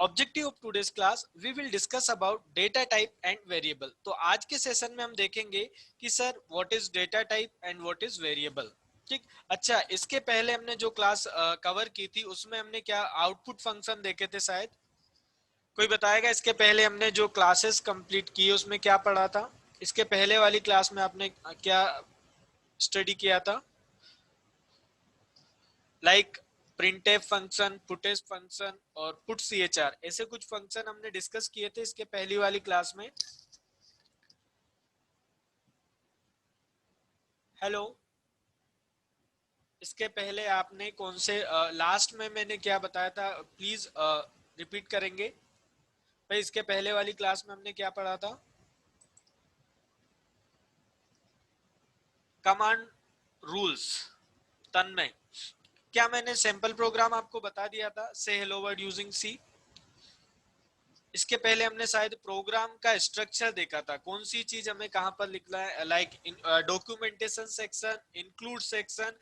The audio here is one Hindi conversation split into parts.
Objective of today's class we will discuss about data type and variable. तो आज के सेशन में हम देखेंगे कि sir what is data type and what is variable. ठीक। अच्छा, इसके पहले हमने जो क्लास कवर की थी उसमें हमने क्या आउटपुट फंक्शन देखे थे शायद। कोई बताएगा इसके पहले हमने जो क्लासेस कंप्लीट की उसमें क्या पढ़ा था? इसके पहले वाली क्लास में आपने क्या स्टडी किया था? Like printf function, puts function और पुट चर, ऐसे कुछ फंक्शन हमने डिस्कस किए थे इसके पहली वाली क्लास में। हेलो, इसके पहले आपने कौन से लास्ट में मैंने क्या बताया था, प्लीज रिपीट करेंगे भाई। इसके पहले वाली क्लास में हमने क्या पढ़ा था? Command rules. तन्मय, क्या मैंने सैंपल प्रोग्राम आपको बता दिया था, से हेलो वर्ड यूजिंग सी? इसके पहले हमने शायद प्रोग्राम का स्ट्रक्चर देखा था, कौन सी चीज हमें कहां पर लिखना है, like documentation section, include section,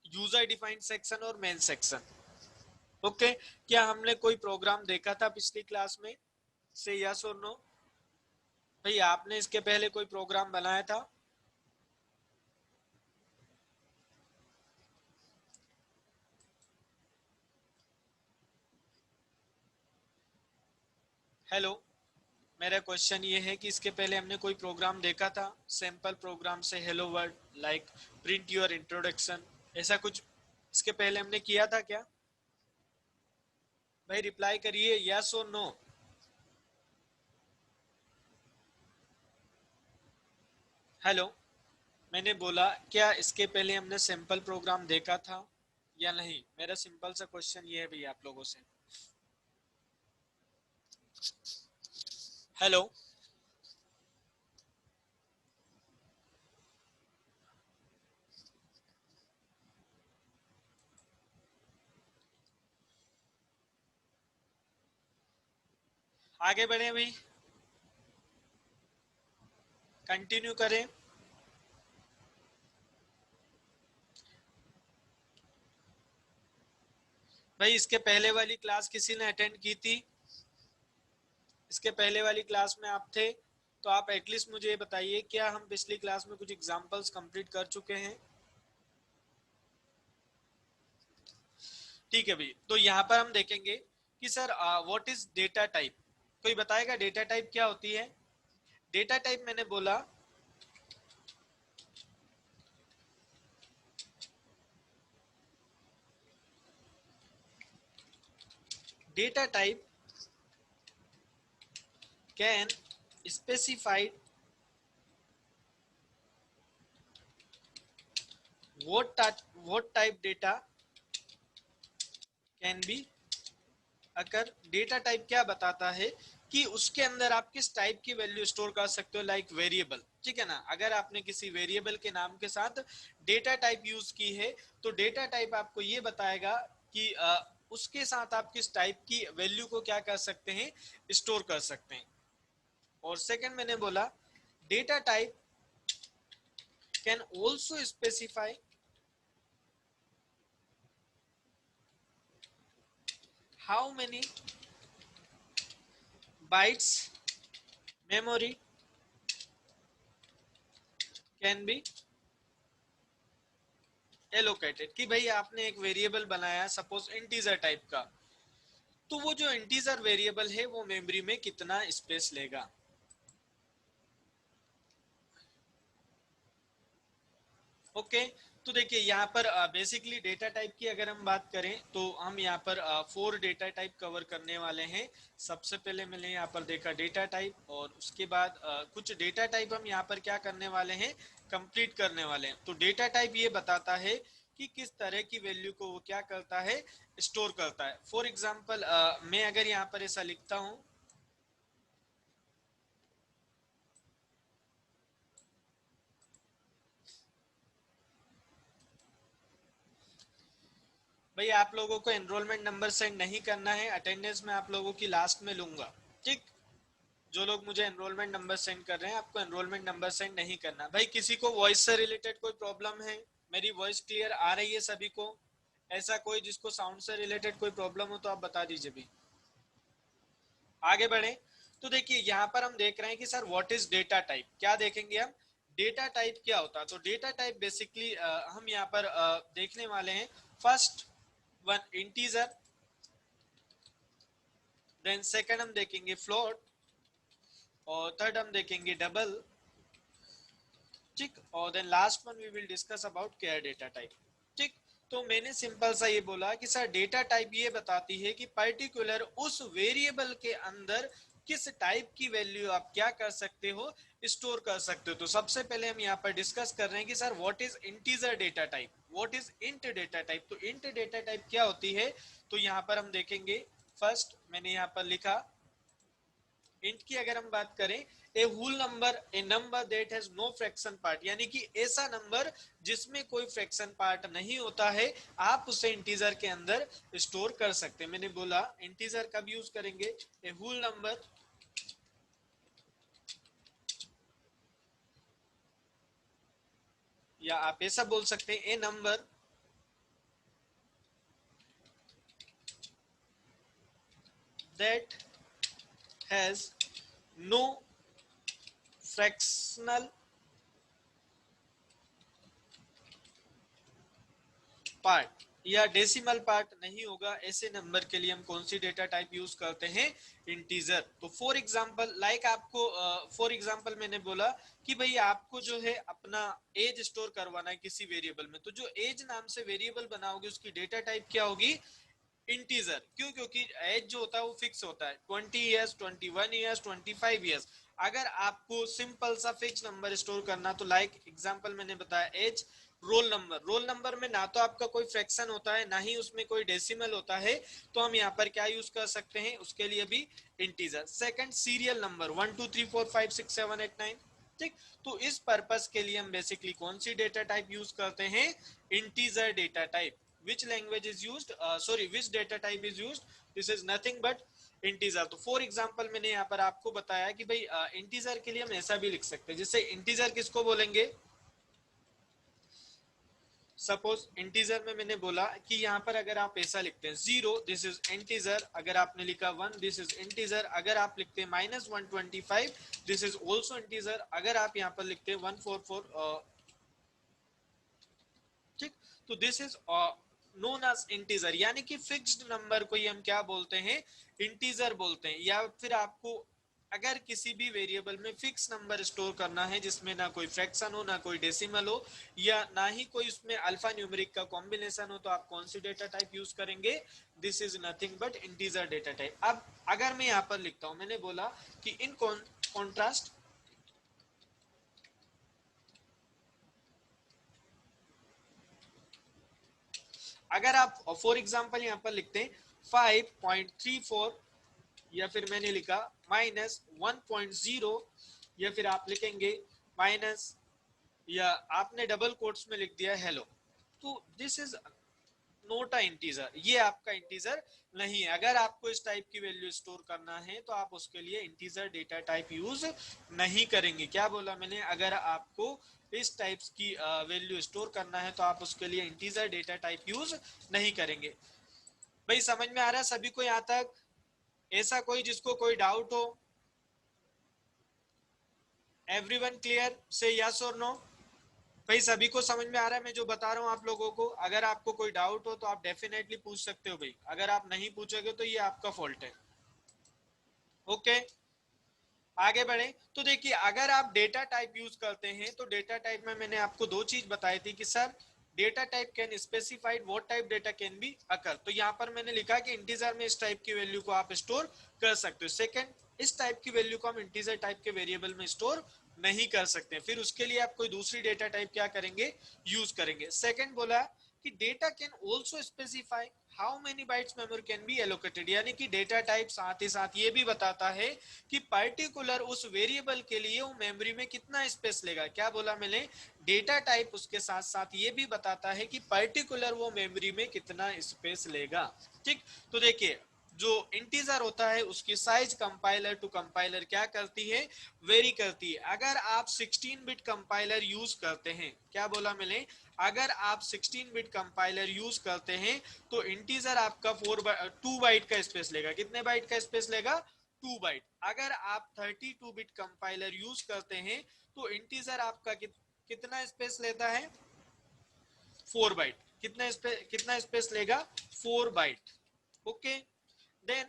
user defined section और मेन सेक्शन। ओके, क्या हमने कोई प्रोग्राम देखा था पिछली क्लास में? से यस और नो भाई, आपने इसके पहले कोई प्रोग्राम बनाया था? हेलो, मेरा क्वेश्चन ये है कि इसके पहले हमने कोई प्रोग्राम देखा था, सैंपल प्रोग्राम से hello word, like print your introduction, ऐसा कुछ इसके पहले हमने किया था क्या? भाई रिप्लाई करिए, यस और नो। हेलो, मैंने बोला क्या इसके पहले हमने सैंपल प्रोग्राम देखा था या नहीं? मेरा सिंपल सा क्वेश्चन ये है भैया आप लोगों से। हेलो, आगे बढ़े भाई, कंटिन्यू करें। भाई इसके पहले वाली क्लास किसी ने अटेंड की थी? इसके पहले वाली क्लास में आप थे तो आप एटलीस्ट मुझे ये बताइए, क्या हम पिछली क्लास में कुछ एग्जांपल्स कंप्लीट कर चुके हैं? ठीक है भाई, तो यहाँ पर हम देखेंगे कि sir what is data type. कोई बताएगा डेटा टाइप क्या होती है? डेटा टाइप मैंने बोला data type can specified what type data can be अगर। डेटा टाइप क्या बताता है कि उसके अंदर आप किस टाइप की वैल्यू स्टोर कर सकते हो, लाइक वेरिएबल। ठीक है ना, अगर आपने किसी वेरिएबल के नाम के साथ डेटा टाइप यूज की है तो डेटा टाइप आपको ये बताएगा कि उसके साथ आप किस टाइप की वैल्यू को क्या कर सकते हैं, स्टोर कर सकते हैं। और सेकंड मैंने बोला data type can also specify how many bytes memory can be allocated. कि भाई आपने एक वेरिएबल बनाया सपोज इंटीजर टाइप का, तो वो जो इंटीजर वेरिएबल है वो मेमोरी में कितना स्पेस लेगा। ओके, तो देखिए यहाँ पर बेसिकली डेटा टाइप की अगर हम बात करें तो हम यहाँ पर 4 डेटा टाइप कवर करने वाले हैं। सबसे पहले मैंने यहाँ पर देखा डेटा टाइप, और उसके बाद कुछ डेटा टाइप हम यहाँ पर क्या करने वाले हैं, कंप्लीट करने वाले हैं। तो डेटा टाइप ये बताता है कि किस तरह की वैल्यू को वो क्या करता है, स्टोर करता है। फॉर एग्जाम्पल मैं अगर यहाँ पर ऐसा लिखता हूँ, भाई आप लोगों को एनरोलमेंट नंबर सेंड नहीं करना है, अटेंडेंस में आप लोगों की लास्ट में लूंगा। ठीक, जो लोग मुझे एनरोलमेंट नंबर सेंड कर रहे हैं आपको एनरोलमेंट नंबर सेंड नहीं करना। भाई किसी को वॉइस से रिलेटेड कोई प्रॉब्लम है? मेरी वॉइस क्लियर आ रही है सभी को? ऐसा कोई जिसको साउंड से रिलेटेड कोई प्रॉब्लम हो तो आप बता दीजिए भी। आगे बढ़े तो देखिए यहाँ पर हम देख रहे हैं कि sir what is data type, क्या देखेंगे हम, डेटा टाइप क्या होता है। तो डेटा टाइप बेसिकली हम यहाँ पर देखने वाले हैं first one integer, then second हम देखेंगे फ्लोट, और थर्ड हम देखेंगे डबल, ठीक, और then last one we will discuss about char data type, ठीक। तो मैंने सिंपल सा ये बोला कि सर डेटा टाइप ये बताती है कि पर्टिकुलर उस वेरिएबल के अंदर किस टाइप की वैल्यू आप क्या कर सकते हो, स्टोर कर सकते हो। तो सबसे पहले हम यहाँ पर डिस्कस कर रहे हैं कि sir what is integer data type, what is int data type. तो इंट डेटा टाइप क्या होती है, तो यहाँ पर हम देखेंगे फर्स्ट मैंने यहाँ पर लिखा इंट की अगर हम बात करें, a whole number, a number that has no fraction part, यानी कि ऐसा नंबर जिसमें कोई फ्रैक्शन पार्ट नहीं होता है, आप उसे इंटीजर के अंदर स्टोर कर सकते हैं। मैंने बोला इंटीजर कब यूज करेंगे, ए होल नंबर या आप ऐसा बोल सकते हैं a number that has no fractional part या डेसिमल पार्ट नहीं होगा, ऐसे नंबर के लिए हम कौन सी डेटा टाइप यूज करते हैं, इंटीजर। तो फॉर एग्जांपल लाइक आपको फॉर एग्जांपल मैंने बोला कि भाई आपको जो है अपना एज स्टोर करवाना है किसी वेरिएबल में, तो जो एज नाम से वेरिएबल बनाओगे उसकी डेटा टाइप क्या होगी, इंटीजर। क्यों, क्योंकि एज जो होता है वो फिक्स होता है, 20 ईयर्स, 21 ईयर्स, 25 ईयर्स। अगर आपको सिंपल सा फिक्स नंबर स्टोर करना, तो लाइक एग्जांपल मैंने बताया as, roll number, roll number में ना तो आपका कोई फ्रैक्शन होता है ना ही उसमें कोई डेसिमल होता है, तो हम यहाँ पर क्या यूज कर सकते हैं उसके लिए भी इंटीजर। सेकंड सीरियल नंबर 1 2 3 4 5 6 7 8 9, ठीक। तो इस पर्पस के लिए हम बेसिकली कौन सी डेटा टाइप यूज करते हैं, integer data type. which language is used, sorry which data type is used, this is nothing but integer. तो फॉर एग्जांपल मैंने यहाँ पर आपको बताया कि भाई इंटीजर के लिए हम ऐसा भी लिख सकते हैं, जैसे इंटीजर किसको बोलेंगे, सपोज इंटीजर में मैंने बोला कि यहाँ पर अगर आप ऐसा लिखते हैं 0 दिस इज इंटीजर, अगर आपने लिखा 1 दिस इज इंटीजर, अगर आप लिखते हैं -125 दिस इज ऑल्सो इंटीजर, अगर आप यहाँ पर लिखते हैं 144, ठीक। तो this is known as integer, यानी कि फिक्स्ड नंबर को ही हम क्या बोलते हैं, इंटीजर बोलते हैं। या फिर आपको अगर किसी भी वेरिएबल में फिक्स नंबर स्टोर करना है जिसमें ना कोई फ्रैक्शन हो ना कोई डेसिमल हो या ना ही कोई उसमें अल्फा न्यूमेरिक का कॉम्बिनेशन हो, तो आप कौन सी डेटा टाइप यूज करेंगे, this is nothing but integer data type. अब अगर मैं यहाँ पर लिखता हूं, मैंने बोला कि इन कॉन्ट्रास्ट, अगर आप फॉर एग्जांपल यहाँ पर लिखते हैं 5.34, या फिर मैंने लिखा -1.0, या फिर आप लिखेंगे माइनस, या आपने डबल कोट्स में लिख दिया हेलो, तो this is note a integer, ये आपका इंटीजर नहीं है। अगर आपको इस टाइप की वैल्यू स्टोर करना है तो आप उसके लिए इंटीजर डेटा टाइप यूज नहीं करेंगे। क्या बोला मैंने, अगर आपको इस टाइप्स की वैल्यू स्टोर करना है तो आप उसके लिए इंटीजर डेटा टाइप यूज नहीं करेंगे। भाई समझ में आ रहा है सभी को यहाँ तक, ऐसा कोई जिसको कोई डाउट हो, एवरीवन क्लियर, से यस और नो। भाई सभी को समझ में आ रहा है मैं जो बता रहा हूँ आप लोगों को, अगर आपको कोई डाउट हो तो आप डेफिनेटली पूछ सकते हो भाई, अगर आप नहीं पूछोगे तो ये आपका फॉल्ट है। ओके आगे बढ़े तो देखिए अगर आप डेटा टाइप यूज करते हैं तो डेटा टाइप में मैंने आपको दो चीज बताई थी कि sir data type can specified what type data can be occur. तो यहाँ पर मैंने लिखा कि इंटीजर में इस टाइप की वैल्यू को आप स्टोर कर सकते हो। सेकंड, इस टाइप की वैल्यू को हम इंटीजर टाइप के वेरिएबल में स्टोर नहीं कर सकते, फिर उसके लिए आप कोई दूसरी डेटा टाइप क्या करेंगे, यूज करेंगे। सेकंड बोला कि data can also specify how many bytes memory can be allocated, यानी कि डेटा टाइप साथ ही साथ ये भी बताता है कि पर्टिकुलर उस वेरिएबल के लिए वो मेमोरी में कितना स्पेस लेगा। क्या बोला मैंने, डेटा टाइप उसके साथ साथ ये भी बताता है कि पर्टिकुलर वो मेमोरी में कितना स्पेस लेगा, ठीक। तो देखिए जो इंटीजर होता है उसकी साइज कंपाइलर टू कंपाइलर क्या करती है, वेरी करती है। अगर आप 16 बिट कंपाइलर यूज करते हैं, क्या बोला मैंने, अगर आप 16 बिट कंपाइलर यूज करते हैं तो इंटीजर आपका 2 बाइट का स्पेस लेगा। कितने बाइट का स्पेस लेगा, 2 बाइट। अगर आप 32 बिट कंपाइलर यूज करते हैं तो इंटीजर आपका कितना स्पेस लेता है, 4 बाइट। कितना स्पेस लेगा, 4 byte. Okay, then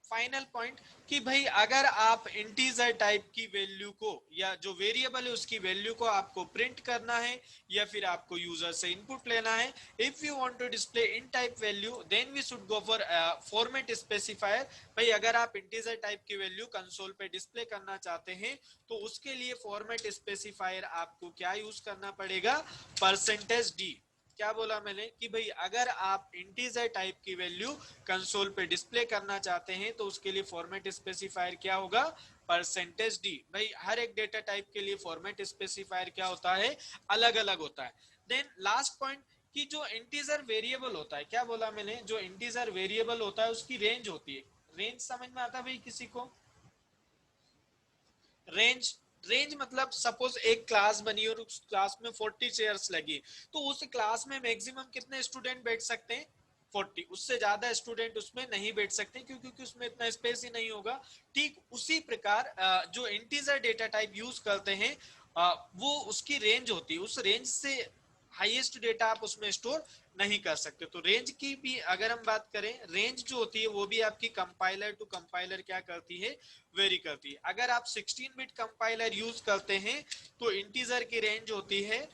final point कि भाई अगर आप इंटीजर टाइप की वैल्यू को या जो वेरिएबल है उसकी वैल्यू को आपको प्रिंट करना है या फिर आपको यूजर से इनपुट लेना है, if you want to display in type value then we should go for format specifier. भाई अगर आप इंटीजर टाइप की वैल्यू कंसोल पे डिस्प्ले करना चाहते हैं तो उसके लिए फॉर्मेट स्पेसिफायर आपको क्या यूज करना पड़ेगा, %d। क्या बोला मैंने कि भाई अगर आप इंटीजर टाइप की वैल्यू कंसोल पे डिस्प्ले करना चाहते हैं तो उसके लिए फॉर्मेट स्पेसिफायर क्या होगा, %d। भाई हर एक डेटा टाइप के लिए फॉर्मेट स्पेसिफायर क्या होता है, अलग अलग होता है। देन लास्ट पॉइंट कि जो इंटीजर वेरिएबल होता है, क्या बोला मैंने, जो इंटीजर वेरिएबल होता है उसकी रेंज होती है। रेंज समझ में आता है भाई किसी को, रेंज, रेंज मतलब सपोज एक क्लास बनी और उस क्लास में 40 चेयर्स लगी तो उस क्लास में मैक्सिमम कितने स्टूडेंट बैठ सकते हैं, 40। उससे ज्यादा स्टूडेंट उसमें नहीं बैठ सकते क्योंकि उसमें इतना स्पेस ही नहीं होगा। ठीक उसी प्रकार जो इंटीजर डेटा टाइप यूज करते हैं वो उसकी रेंज होती है, उस रेंज से हाईएस्ट डेटा आप उसमें स्टोर नहीं कर सकते। तो रेंज की भी अगर हम बात करें, रेंज जो होती है वो भी आपकी कंपाइलर टू कंपाइलर क्या करती है, वेरी करती है। अगर आप 16 बिट कंपाइलर यूज करते हैं तो इंटीजर की रेंज होती है,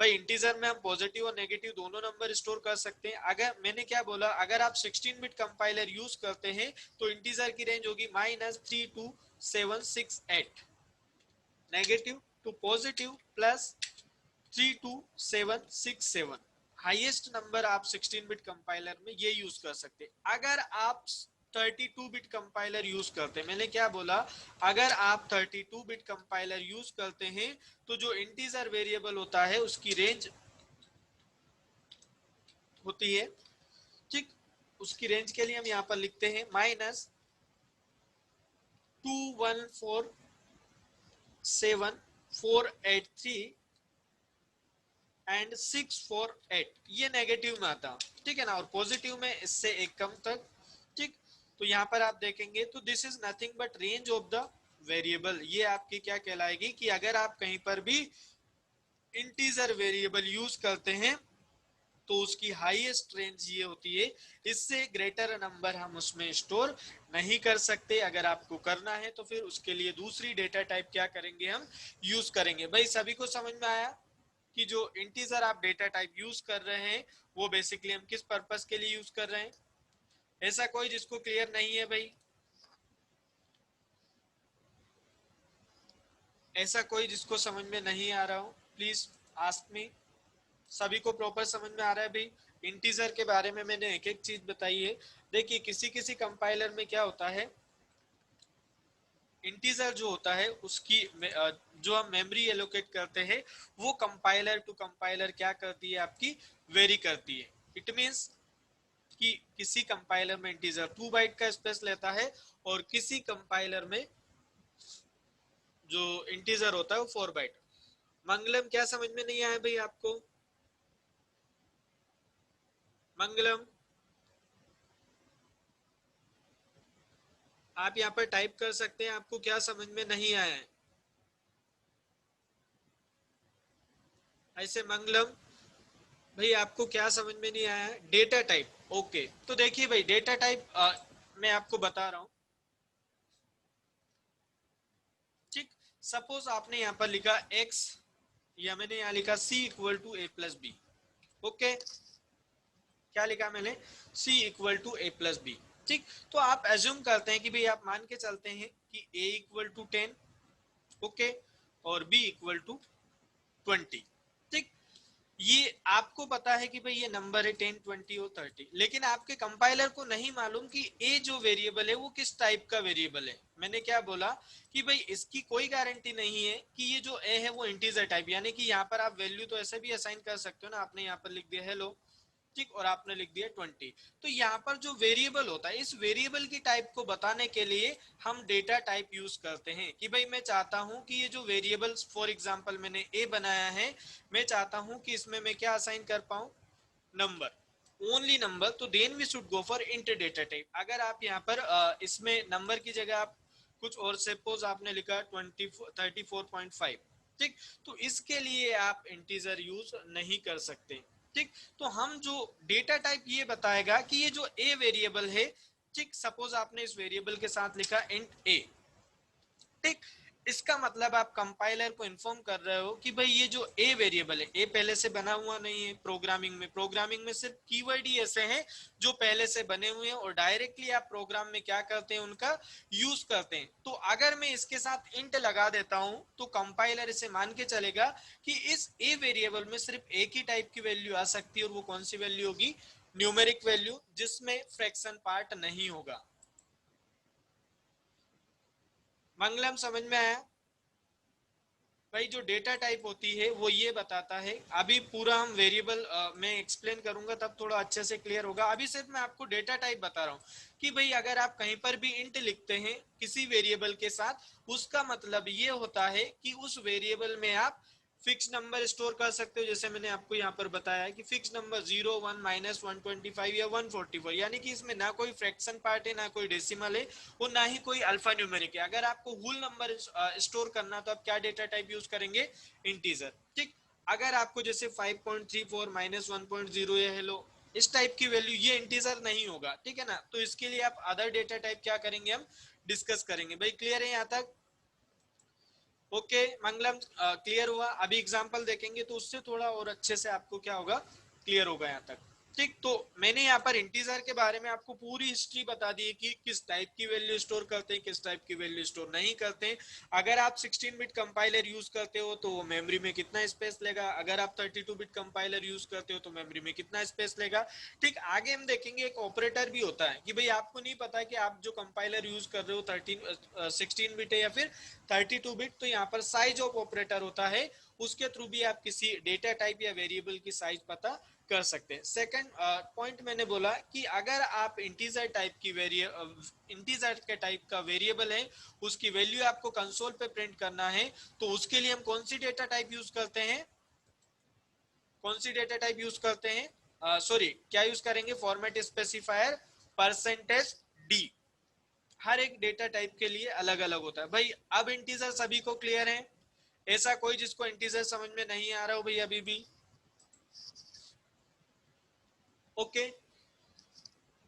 भाई इंटीजर में हम पॉजिटिव और नेगेटिव दोनों नंबर स्टोर कर सकते हैं। अगर मैंने क्या बोला, अगर आप 16 बिट कंपाइलर यूज करते हैं तो इंटीजर की रेंज होगी -32768, negative to positive +32767। Highest number आप 16 बिट कंपाइलर में ये यूज कर सकते हैं। अगर आप 32 बिट कंपाइलर यूज करते हैं, मैंने क्या बोला, अगर आप 32 बिट कंपाइलर यूज करते हैं तो जो इंटीजर वेरिएबल होता है उसकी रेंज होती है, ठीक, उसकी रेंज के लिए हम यहाँ पर लिखते हैं -2147483 एंड 648, ये नेगेटिव में आता, ठीक है ना, और पॉजिटिव में इससे एक कम तक, ठीक। तो यहाँ पर आप देखेंगे तो this is nothing but range of the variable. ये आपकी क्या कहलाएगी कि अगर आप कहीं पर भी इंटीजर वेरिएबल यूज करते हैं तो उसकी हाईएस्ट रेंज ये होती है, इससे ग्रेटर नंबर हम उसमें स्टोर नहीं कर सकते। अगर आपको करना है तो फिर उसके लिए दूसरी डेटा टाइप क्या करेंगे, हम यूज करेंगे। भाई सभी को समझ में आया कि जो इंटीजर आप डेटा टाइप यूज कर रहे हैं वो बेसिकली हम किस पर्पस के लिए यूज कर रहे हैं, ऐसा कोई जिसको क्लियर नहीं है भाई, ऐसा कोई जिसको समझ में नहीं आ रहा हो, प्लीज आस्क मी। सभी को प्रॉपर समझ में आ रहा है भाई, इंटीजर के बारे में मैंने एक एक चीज बताई है। देखिए किसी किसी कंपाइलर में क्या होता है, इंटीजर जो होता है उसकी जो हम मेमोरी एलोकेट करते हैं वो कंपाइलर टू कंपाइलर क्या करती है, आपकी वेरी करती है। इट मींस कि किसी कंपाइलर में इंटीजर 2 बाइट का स्पेस लेता है और किसी कंपाइलर में जो इंटीजर होता है वो 4 बाइट। मंगलम क्या समझ में नहीं आया भाई आपको, मंगलम आप यहाँ पर टाइप कर सकते हैं, आपको क्या समझ में नहीं आया है ऐसे। मंगलम भाई आपको क्या समझ में नहीं आया है, डेटा टाइप। ओके तो देखिए भाई डेटा टाइप मैं आपको बता रहा हूँ, ठीक। सपोज आपने यहाँ पर लिखा x या मैंने यहाँ लिखा c=a+b। ओके, क्या लिखा मैंने, c=a+b, ठीक। तो आप एज्यूम करते हैं कि भाई आप मान के चलते हैं कि a=10, ओके, और b=20, ठीक। ये आपको पता है कि भाई ये नंबर है 10, 20 और 30, लेकिन आपके कंपाइलर को नहीं मालूम कि ए जो वेरिएबल है वो किस टाइप का वेरिएबल है। मैंने क्या बोला कि भाई इसकी कोई गारंटी नहीं है कि ये जो ए है वो इंटीजर टाइप, यानी कि यहाँ पर आप वैल्यू तो ऐसे भी असाइन कर सकते हो ना, आपने यहाँ पर लिख दिया हेलो, ठीक, और आपने लिख दिया 20। तो यहाँ पर जो वेरिएबल होता है इस वेरिएबल की टाइप को बताने के लिए हम डेटा टाइप यूज करते हैं कि भाई मैं चाहता हूं कि ये जो वेरिएबल फॉर एग्जांपल मैंने ए बनाया है, मैं चाहता हूं कि इसमें मैं क्या असाइन कर पाऊं, नंबर। ओनली नंबर, तो then we should go for int data type. अगर आप यहाँ पर इसमें नंबर की जगह आप कुछ और, सपोज आपने लिखा 34.5, ठीक, तो इसके लिए आप इंटीजर यूज नहीं कर सकते, ठीक। तो हम जो डेटा टाइप ये बताएगा कि ये जो ए वेरिएबल है, ठीक, सपोज आपने इस वेरिएबल के साथ लिखा इंट ए, ठीक, इसका मतलब आप कंपाइलर को इन्फॉर्म कर रहे हो कि भाई ये जो ए वेरिएबल है, ए पहले से बना हुआ नहीं है प्रोग्रामिंग में सिर्फ कीवर्ड ही ऐसे हैं जो पहले से बने हुए हैं और डायरेक्टली आप प्रोग्राम में क्या करते हैं, उनका यूज करते हैं। तो अगर मैं इसके साथ इंट लगा देता हूं तो कंपाइलर इसे मान के चलेगा कि इस ए वेरिएबल में सिर्फ एक ही टाइप की वैल्यू आ सकती है, और वो कौन सी वैल्यू होगी, न्यूमेरिक वैल्यू, जिसमें फ्रैक्शन पार्ट नहीं होगा। मंगलम, समझ में आया? भाई जो डेटा टाइप होती है वो ये बताता है, अभी पूरा हम वेरिएबल में एक्सप्लेन करूंगा तब थोड़ा अच्छे से क्लियर होगा। अभी सिर्फ मैं आपको डेटा टाइप बता रहा हूँ कि भाई अगर आप कहीं पर भी इंट लिखते हैं किसी वेरिएबल के साथ, उसका मतलब ये होता है कि उस वेरिएबल में आप फिक्स नंबर स्टोर कर सकते हो। जैसे मैंने आपको यहाँ पर बताया है कि फिक्स नंबर 0, 1, -125 या 144, यानी कि इसमें ना कोई फ्रैक्शन पार्ट है, ना कोई डेसिमल है, और ना ही कोई अल्फा न्यूमेरिक है। अगर आपको होल नंबर स्टोर करना तो आप क्या डेटा टाइप यूज करेंगे, इंटीजर, ठीक। अगर आपको जैसे 5.34 -1.0 या हेलो इस टाइप की वैल्यू, ये इंटीजर नहीं होगा, ठीक है ना। तो इसके लिए आप अदर डेटा टाइप क्या करेंगे, हम डिस्कस करेंगे। भाई क्लियर है यहाँ तक? ओके मंगलम, क्लियर हुआ? अभी एग्जांपल देखेंगे तो उससे थोड़ा और अच्छे से आपको क्या होगा, क्लियर होगा यहाँ तक, ठीक। तो मैंने यहाँ पर इंटीजर के बारे में आपको पूरी हिस्ट्री बता दी है कि किस टाइप की वैल्यू स्टोर करते हैं, किस टाइप की वैल्यू स्टोर नहीं करते हैं। अगर आप 16 बिट कंपाइलर यूज करते हो तो वो मेमोरी में कितना स्पेस लेगा, अगर आप 32 बिट कंपाइलर यूज करते हो तो मेमोरी में कितना स्पेस लेगा, ठीक। आगे हम देखेंगे एक ऑपरेटर भी होता है कि भाई आपको नहीं पता कि आप जो कंपाइलर यूज कर रहे हो 16 बिट है या फिर 32 बिट, तो यहाँ पर साइज ऑफ ऑपरेटर होता है, उसके थ्रू भी आप किसी डेटा टाइप या वेरिएबल की साइज पता कर सकते हैं। सेकंड पॉइंट मैंने बोला कि अगर आप इंटीजर के टाइप का वेरिएबल है, उसकी वैल्यू आपको कंसोल पे प्रिंट करना है, तो उसके लिए हम कौन सी डेटा टाइप यूज करते हैं, कौन सी डेटा टाइप यूज करते हैं, सॉरी क्या यूज करेंगे, फॉर्मेट स्पेसिफायर परसेंटेज डी। हर एक डेटा टाइप के लिए अलग अलग होता है। भाई अब इंटीजर सभी को क्लियर है? ऐसा कोई जिसको इंटीजर समझ में नहीं आ रहा हो भाई अभी भी? ओके।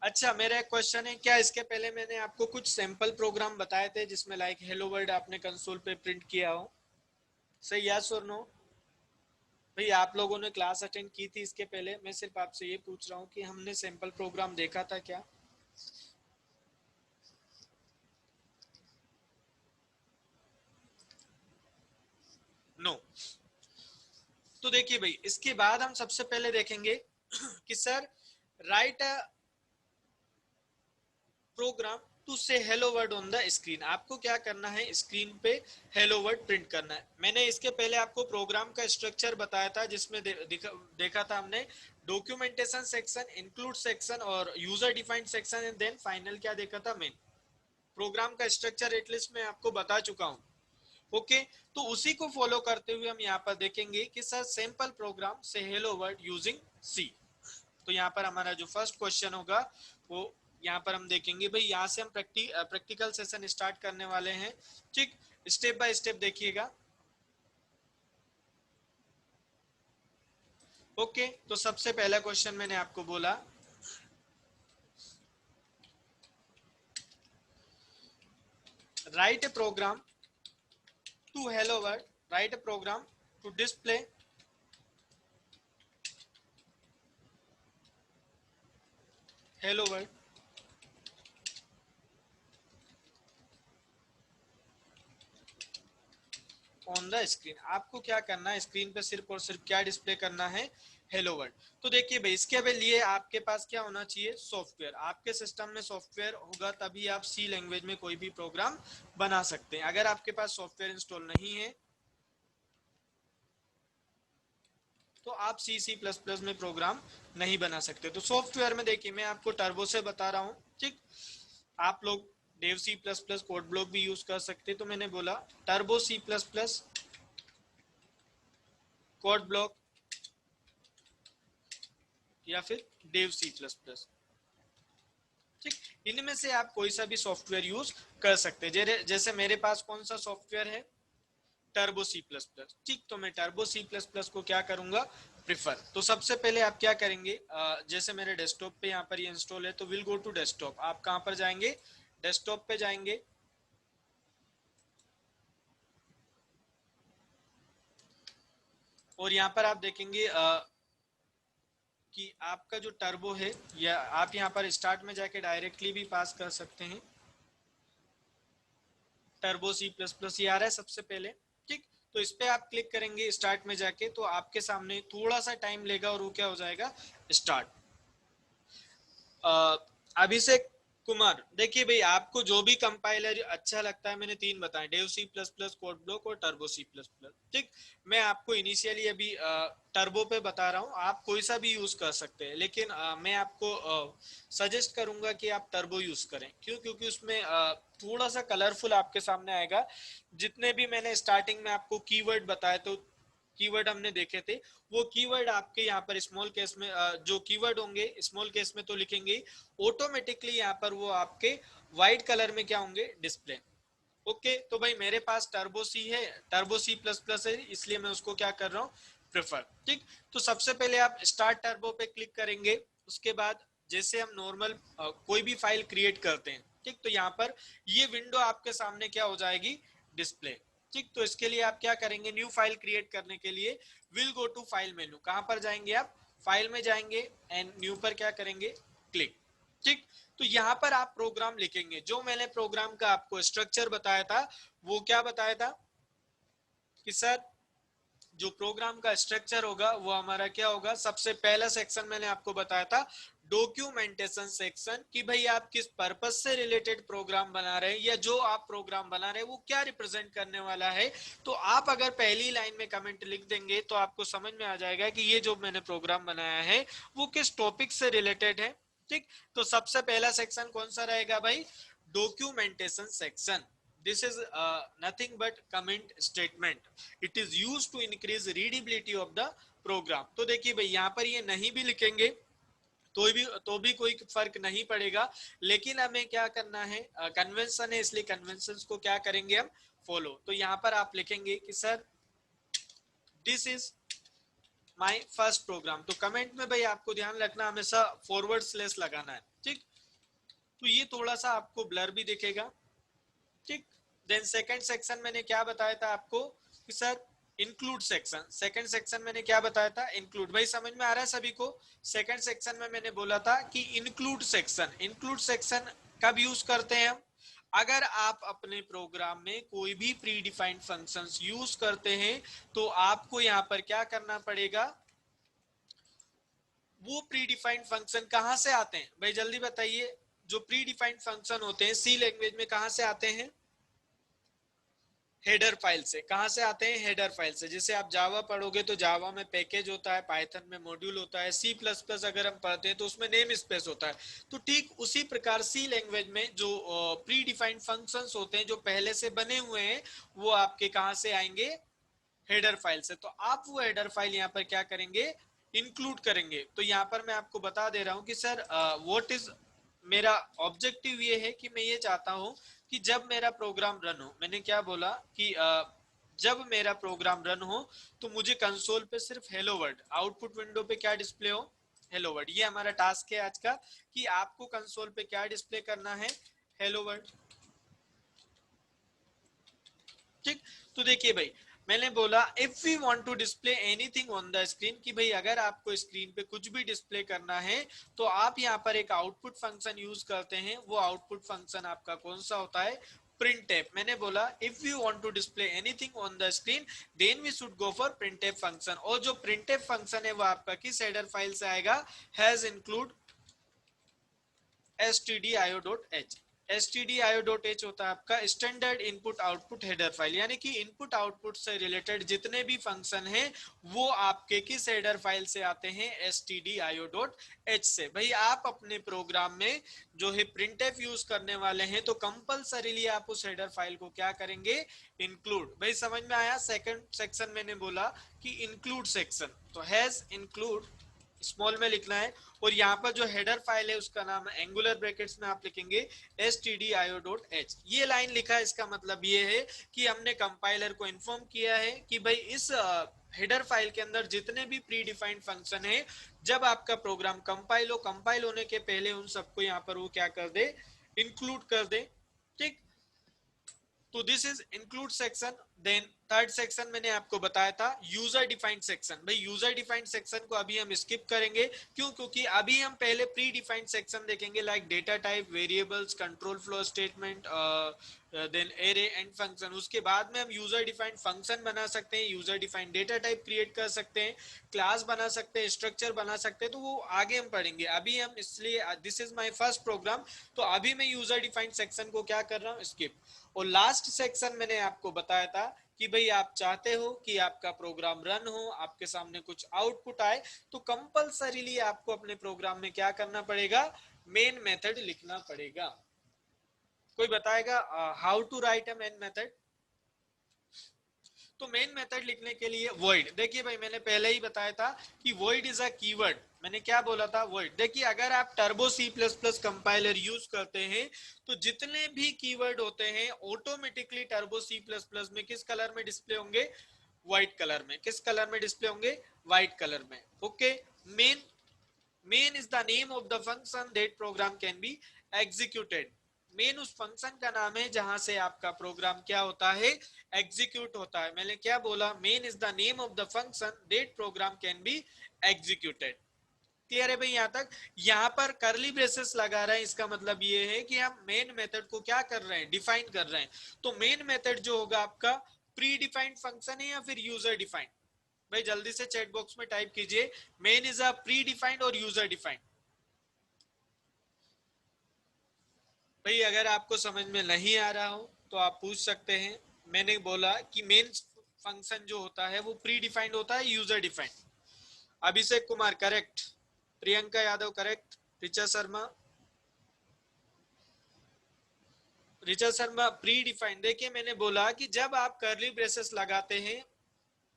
अच्छा, मेरा एक क्वेश्चन है, क्या इसके पहले मैंने आपको कुछ सैंपल प्रोग्राम बताए थे जिसमें लाइक हेलो वर्ल्ड आपने कंसोल पे प्रिंट किया हो? सही, यस और नो? भाई आप लोगों ने क्लास अटेंड की थी इसके पहले, मैं सिर्फ आपसे ये पूछ रहा हूँ कि हमने सैंपल प्रोग्राम देखा था क्या? नो। तो देखिए भाई, इसके बाद हम सबसे पहले देखेंगे कि sir write a program to say hello word on the screen. आपको क्या करना है, स्क्रीन पे हेलो वर्ड प्रिंट करना है। मैंने इसके पहले आपको प्रोग्राम का स्ट्रक्चर बताया था जिसमें देखा था हमने डॉक्यूमेंटेशन सेक्शन, इंक्लूड सेक्शन और user defined section, and then final क्या देखा था, मेन। प्रोग्राम का स्ट्रक्चर एटलीस्ट मैं आपको बता चुका हूँ। ओके, तो उसी को फॉलो करते हुए हम यहाँ पर देखेंगे कि सर सैंपल प्रोग्राम से हेलो वर्ड यूजिंग सी। तो यहाँ पर हमारा जो फर्स्ट क्वेश्चन होगा वो यहाँ पर हम देखेंगे। भाई यहाँ से हम प्रैक्टिकल सेशन स्टार्ट करने वाले हैं, ठीक। स्टेप बाय स्टेप देखिएगा। ओके, तो सबसे पहला क्वेश्चन मैंने आपको बोला, write a program to hello word, write a program to display hello word on the screen. आपको क्या करना है, स्क्रीन पे सिर्फ और सिर्फ क्या डिस्प्ले करना है, हेलो वर्ल्ड। तो देखिए भाई, इसके लिए आपके पास क्या होना चाहिए, सॉफ्टवेयर। आपके सिस्टम में सॉफ्टवेयर होगा तभी आप सी लैंग्वेज में कोई भी प्रोग्राम बना सकते हैं। अगर आपके पास सॉफ्टवेयर इंस्टॉल नहीं है तो आप सी प्लस प्लस में प्रोग्राम नहीं बना सकते। तो सॉफ्टवेयर में देखिए, मैं आपको टर्बो से बता रहा हूँ, ठीक। आप लोग Dev C plus plus code block भी यूज कर सकते। तो मैंने बोला Turbo C plus plus code block, या फिर डेव सी प्लस प्लस। ठीक, इनमें से आप कोई सा भी सॉफ्टवेयर यूज कर सकते हैं। जैसे मेरे पास कौन सा सॉफ्टवेयर है, टर्बो सी प्लस प्लस। ठीक, तो मैं टर्बो सी प्लस प्लस को क्या करूंगा, प्रिफर। तो सबसे पहले आप क्या करेंगे, जैसे मेरे डेस्कटॉप पे यहाँ पर ये इंस्टॉल है, तो विल गो टू डेस्कटॉप। आप कहाँ पर जाएंगे, डेस्कटॉप पे जाएंगे, और यहाँ पर आप देखेंगे कि आपका जो टर्बो है, या आप यहाँ पर स्टार्ट में जाके डायरेक्टली भी पास कर सकते हैं। टर्बो सी प्लस प्लस ये आ रहा है सबसे पहले। ठीक, तो इस पे आप क्लिक करेंगे स्टार्ट में जाके, तो आपके सामने थोड़ा सा टाइम लेगा और वो क्या हो जाएगा, स्टार्ट। अभिषेक कुमार, देखिए भाई, आपको जो भी कंपाइलर अच्छा लगता है, मैंने तीन बताए, Dev C plus plus, code block और टर्बो सी प्लस प्लस। ठीक, मैं आपको इनिशियली अभी टर्बो पे बता रहा हूँ, आप कोई सा भी यूज कर सकते हैं, लेकिन मैं आपको सजेस्ट करूंगा कि आप टर्बो यूज करें। क्यों, क्योंकि उसमें थोड़ा सा कलरफुल आपके सामने आएगा। जितने भी मैंने स्टार्टिंग में आपको कीवर्ड बताए, तो कीवर्ड हमने देखे थे, वो कीवर्ड आपके यहाँ पर स्मॉल केस में जो कीवर्ड होंगे स्मॉल केस में तो लिखेंगे, ऑटोमेटिकली यहाँ पर वो आपके व्हाइट कलर में क्या होंगे, डिस्प्ले। ओके, तो भाई मेरे पास टर्बो सी है, टर्बो सी प्लस प्लस है, इसलिए मैं उसको क्या कर रहा हूँ, प्रेफर। ठीक, तो सबसे पहले आप स्टार्ट टर्बो पे क्लिक करेंगे। उसके बाद जैसे हम नॉर्मल कोई भी फाइल क्रिएट करते हैं, ठीक, तो यहाँ पर ये विंडो आपके सामने क्या हो जाएगी, डिस्प्ले। ठीक, तो इसके लिए आप क्या करेंगे, न्यू फाइल क्रिएट करने के लिए will go to file menu. कहां पर जाएंगे आप, फाइल में जाएंगे एंड न्यू पर क्या करेंगे, क्लिक। ठीक, तो यहां पर आप प्रोग्राम लिखेंगे। जो मैंने प्रोग्राम का आपको स्ट्रक्चर बताया था, वो क्या बताया था कि सर जो प्रोग्राम का स्ट्रक्चर होगा वो हमारा क्या होगा, सबसे पहला सेक्शन मैंने आपको बताया था डॉक्यूमेंटेशन सेक्शन, कि भाई आप किस पर्पस से रिलेटेड प्रोग्राम बना रहे हैं, या जो आप प्रोग्राम बना रहे हैं वो क्या रिप्रेजेंट करने वाला है। तो आप अगर पहली लाइन में कमेंट लिख देंगे तो आपको समझ में आ जाएगा कि ये जो मैंने प्रोग्राम बनाया है वो किस टॉपिक से रिलेटेड है। ठीक, तो सबसे पहला सेक्शन कौन सा रहेगा भाई, documentation section. This is nothing but comment statement. It is used to increase readability of the program. तो देखिए भाई, यहाँ पर ये नहीं भी लिखेंगे तो भी कोई फर्क नहीं पड़ेगा, लेकिन हमें क्या करना है, कन्वेंशन है, इसलिए कन्वेंशन को क्या करेंगे हम, फॉलो। तो यहाँ पर आप लिखेंगे कि sir this is my first program. तो कमेंट में भाई आपको ध्यान रखना, हमेशा फॉरवर्ड स्लैश लगाना है। ठीक, तो ये थोड़ा सा आपको ब्लर भी दिखेगा। ठीक, देन सेकंड सेक्शन मैंने क्या बताया था आपको कि sir include section. Second section मैंने क्या बताया था, इंक्लूड। भाई समझ में आ रहा है सभी को, सेकंड सेक्शन में मैंने बोला था कि इंक्लूड सेक्शन। इंक्लूड सेक्शन कब यूज करते हैं हम, अगर आप अपने प्रोग्राम में कोई भी प्री डिफाइंड फंक्शंस यूज करते हैं, तो आपको यहाँ पर क्या करना पड़ेगा, वो प्री डिफाइंड फंक्शन कहां से आते हैं भाई, जल्दी बताइए। जो प्री डिफाइंड फंक्शन होते हैं सी लैंग्वेज में कहां से आते हैं, हेडर फाइल से। कहां से आते हैं, हेडर फाइल से। जैसे आप जावा पढ़ोगे तो जावा में पैकेज होता है, पाइथन में मॉड्यूल होता है, सी प्लस प्लस अगर हम पढ़ते हैं तो उसमें नेम स्पेस होता है। तो ठीक उसी प्रकार सी लैंग्वेज में जो प्री डिफाइंड फंक्शंस होते हैं जो पहले से बने हुए हैं, वो आपके कहां से आएंगे, हेडर फाइल से। तो आप वो हेडर फाइल यहाँ पर क्या करेंगे, इंक्लूड करेंगे। तो यहाँ पर मैं आपको बता दे रहा हूँ कि सर व्हाट इज, मेरा ऑब्जेक्टिव ये है कि मैं ये चाहता हूँ कि जब मेरा प्रोग्राम रन हो, मैंने क्या बोला कि जब मेरा प्रोग्राम रन हो तो मुझे कंसोल पे सिर्फ हेलो वर्ड, आउटपुट विंडो पे क्या डिस्प्ले हो, हेलो वर्ड। ये हमारा टास्क है आज का, कि आपको कंसोल पे क्या डिस्प्ले करना है, हेलो वर्ड। ठीक, तो देखिए भाई, मैंने बोला if we want to display anything on the screen, कि भाई अगर आपको स्क्रीन पे कुछ भी डिस्प्ले करना है तो आप यहाँ पर एक आउटपुट फंक्शन यूज करते हैं। वो आउटपुट फंक्शन आपका कौन सा होता है, printf। मैंने बोला if you want to display anything on the screen then we should go for printf function. और जो printf फंक्शन है वो आपका किस हेडर फाइल से आएगा, हैज इंक्लूड stdio.h। stdio.h होता है आपका standard input output header file, यानी कि इनपुट आउटपुट से रिलेटेड जितने भी फंक्शन हैं वो आपके किस हेडर फाइल से आते हैं, stdio.h से। भाई आप अपने प्रोग्राम में जो है printf यूज करने वाले हैं तो कंपलसरीली आप उस हेडर फाइल को क्या करेंगे, इंक्लूड। भाई समझ में आया। सेकंड सेक्शन मैंने बोला कि इंक्लूड सेक्शन, तो हैज इंक्लूड स्मॉल में लिखना है। और यहाँ पर जो हेडर फाइल है उसका नाम एंगुलर ब्रैकेट्स में आप लिखेंगे stdio.h। ये लाइन लिखा है, इसका मतलब ये है कि हमने कंपाइलर को इन्फॉर्म किया है कि भाई इस हेडर फाइल के अंदर जितने भी प्री डिफाइंड फंक्शन है, जब आपका प्रोग्राम कंपाइल हो, कंपाइल होने के पहले उन सबको यहाँ पर वो क्या कर दे, इंक्लूड कर दे। ठीक, तो this is include section. Then third section मैंने आपको बताया था यूजर डिफाइंड सेक्शन। भाई यूजर डिफाइंड सेक्शन को अभी हम स्किप करेंगे, क्यों? क्योंकि अभी हम पहले प्री डिफाइंड सेक्शन देखेंगे, like data type, variables, control flow statement, then array and function. उसके बाद में हम यूजर डिफाइंड फंक्शन बना सकते हैं, user defined data type create कर सकते हैं, क्लास बना सकते हैं, स्ट्रक्चर बना सकते हैं। तो वो आगे हम पढ़ेंगे। अभी हम इसलिए this is my first program, तो अभी मैं यूजर डिफाइंड सेक्शन को क्या कर रहा हूँ, स्किप। और लास्ट सेक्शन मैंने आपको बताया था कि भाई आप चाहते हो कि आपका प्रोग्राम रन हो, आपके सामने कुछ आउटपुट आए, तो कंपलसरीली आपको अपने प्रोग्राम में क्या करना पड़ेगा, मेन मेथड लिखना पड़ेगा। कोई बताएगा how to write a main method? तो मेन मेथड लिखने के लिए void, देखिए भाई मैंने पहले ही बताया था कि void इज अ कीवर्ड। मैंने क्या बोला था, void। देखिए अगर आप टर्बो C++ कंपाइलर यूज करते हैं तो जितने भी कीवर्ड होते हैं ऑटोमेटिकली टर्बो C++ में किस कलर में डिस्प्ले होंगे, व्हाइट कलर में। किस कलर में डिस्प्ले होंगे, व्हाइट कलर में। Okay, main main is the name of the function that program can be executed. Main उस फंक्शन का नाम है जहां से आपका प्रोग्राम क्या होता है, एग्जीक्यूट होता है। मैंने क्या बोला, main is the name of the function that program can be executed. Clear है भाई यहाँ तक? यहाँ पर करली ब्रेसेस लगा रहे हैं, इसका मतलब ये है कि हम मेन मेथड को क्या कर रहे हैं, डिफाइन कर रहे हैं। तो मेन मेथड जो होगा आपका प्री डिफाइंड फंक्शन है या फिर यूजर डिफाइंड? भाई जल्दी से चैट बॉक्स में टाइप कीजिए, main is a pre defined और यूजर डिफाइंड। भाई अगर आपको समझ में नहीं आ रहा हो तो आप पूछ सकते हैं। मैंने बोला कि मेन फंक्शन जो होता है वो प्री डिफाइंड होता है, user defined. Abhishek Kumar correct, Priyanka Yadav correct, Richa Sharma, Richa Sharma predefined. देखिए मैंने बोला कि जब आप करली ब्रेसेस लगाते हैं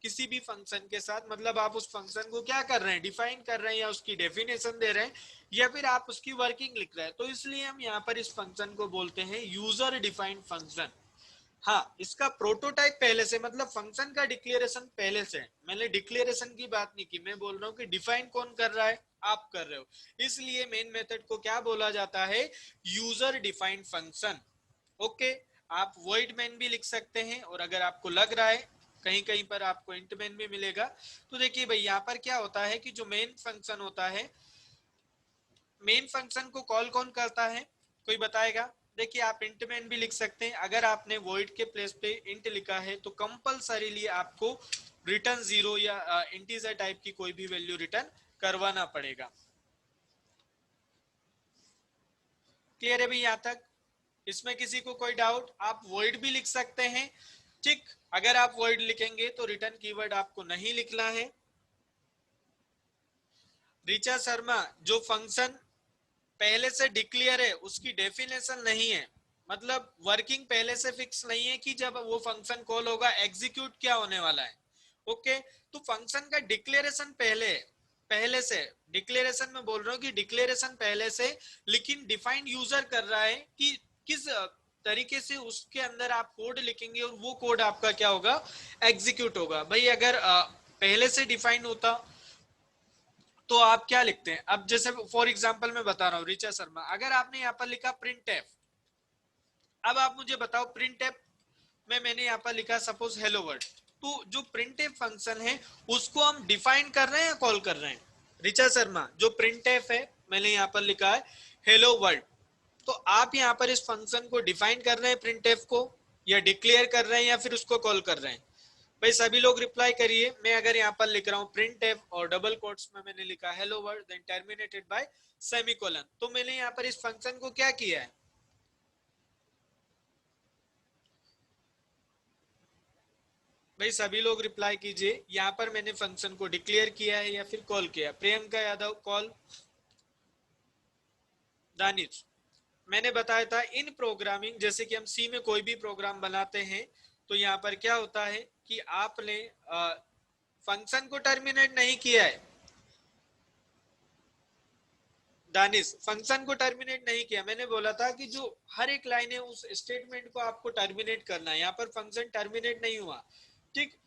किसी भी फंक्शन के साथ, मतलब आप उस फंक्शन को क्या कर रहे हैं, डिफाइन कर रहे हैं, या उसकी डेफिनेशन दे रहे हैं, या फिर आप उसकी वर्किंग लिख रहे हैं। तो इसलिए हम यहाँ पर इस फंक्शन को बोलते हैं यूजर डिफाइंड फंक्शन। हाँ, इसका प्रोटोटाइप पहले से, मतलब फंक्शन का डिक्लेरेशन पहले से। मैंने डिक्लेरेशन की बात नहीं की, मैं बोल रहा हूँ कि डिफाइन कौन कर रहा है, आप कर रहे हो। इसलिए मेन मेथड को क्या बोला जाता है, यूजर डिफाइंड फंक्शन। ओके, आप void main भी लिख सकते हैं, और अगर आपको लग रहा है कहीं कहीं पर आपको int main भी मिलेगा, तो देखिए भाई यहाँ पर क्या होता है कि जो मेन फंक्शन होता है, मेन फंक्शन को कॉल कौन करता है, कोई बताएगा? देखिए आप int main भी लिख सकते हैं। अगर आपने void के प्लेस पे int लिखा है तो कंपलसरीली आपको रिटर्न 0 या इंटीजर टाइप की कोई भी वैल्यू रिटर्न करवाना पड़ेगा। क्लियर है भाई यहाँ तक? इसमें किसी को कोई डाउट? आप void भी लिख सकते हैं। ठीक, अगर आप void लिखेंगे तो रिटर्न कीवर्ड आपको नहीं लिखना है। ऋचा शर्मा, जो फंक्शन पहले से डिक्लेयर है उसकी डेफिनेशन नहीं है, मतलब वर्किंग पहले से फिक्स नहीं है कि जब वो फंक्शन कॉल होगा एग्जीक्यूट क्या होने वाला है। ओके, तो फंक्शन का डिक्लेरेशन पहले है, पहले से। डिक्लेरेशन में बोल रहा हूँ कि डिक्लेरेशन पहले से, लेकिन डिफाइंड यूजर कर रहा है कि किस तरीके से उसके अंदर आप कोड लिखेंगे और वो कोड आपका क्या होगा, एग्जीक्यूट होगा। भाई अगर पहले से डिफाइन होता तो आप क्या लिखते हैं? अब जैसे फॉर एग्जांपल मैं बता रहा हूँ ऋचा शर्मा, अगर आपने यहाँ पर लिखा प्रिंट एफ, अब आप मुझे बताओ प्रिंट एफ में मैंने यहाँ पर लिखा सपोज हेलो वर्ल्ड, तो जो प्रिंट एफ फंक्शन है उसको हम डिफाइन कर रहे हैं या कॉल कर रहे हैं? ऋचा शर्मा, जो प्रिंट एफ है मैंने यहाँ पर लिखा है हेलो वर्ल्ड, तो आप यहाँ पर इस फंक्शन को डिफाइन कर रहे हैं प्रिंट एफ को, या डिक्लेयर कर रहे हैं, या फिर उसको कॉल कर रहे हैं? भाई सभी लोग रिप्लाई करिए। मैं अगर यहाँ पर लिख रहा हूँ प्रिंट एफ और डबल कोट्स में मैंने लिखा hello world then terminated by semicolon, तो मैंने यहाँ पर इस फंक्शन को क्या किया है? भाई सभी लोग रिप्लाई कीजिए, यहाँ पर मैंने फंक्शन को डिक्लेयर किया है या फिर कॉल किया? प्रियंका यादव कॉल, दानिश। मैंने बताया था इन प्रोग्रामिंग, जैसे कि हम सी में कोई भी प्रोग्राम बनाते हैं तो यहाँ पर क्या होता है कि आपने फंक्शन को टर्मिनेट नहीं किया है, दानिश, फंक्शन को टर्मिनेट नहीं किया, मैंने बोला था कि जो हर एक लाइन है उस स्टेटमेंट को आपको टर्मिनेट करना है, यहाँ पर फंक्शन टर्मिनेट नहीं हुआ, ठीक।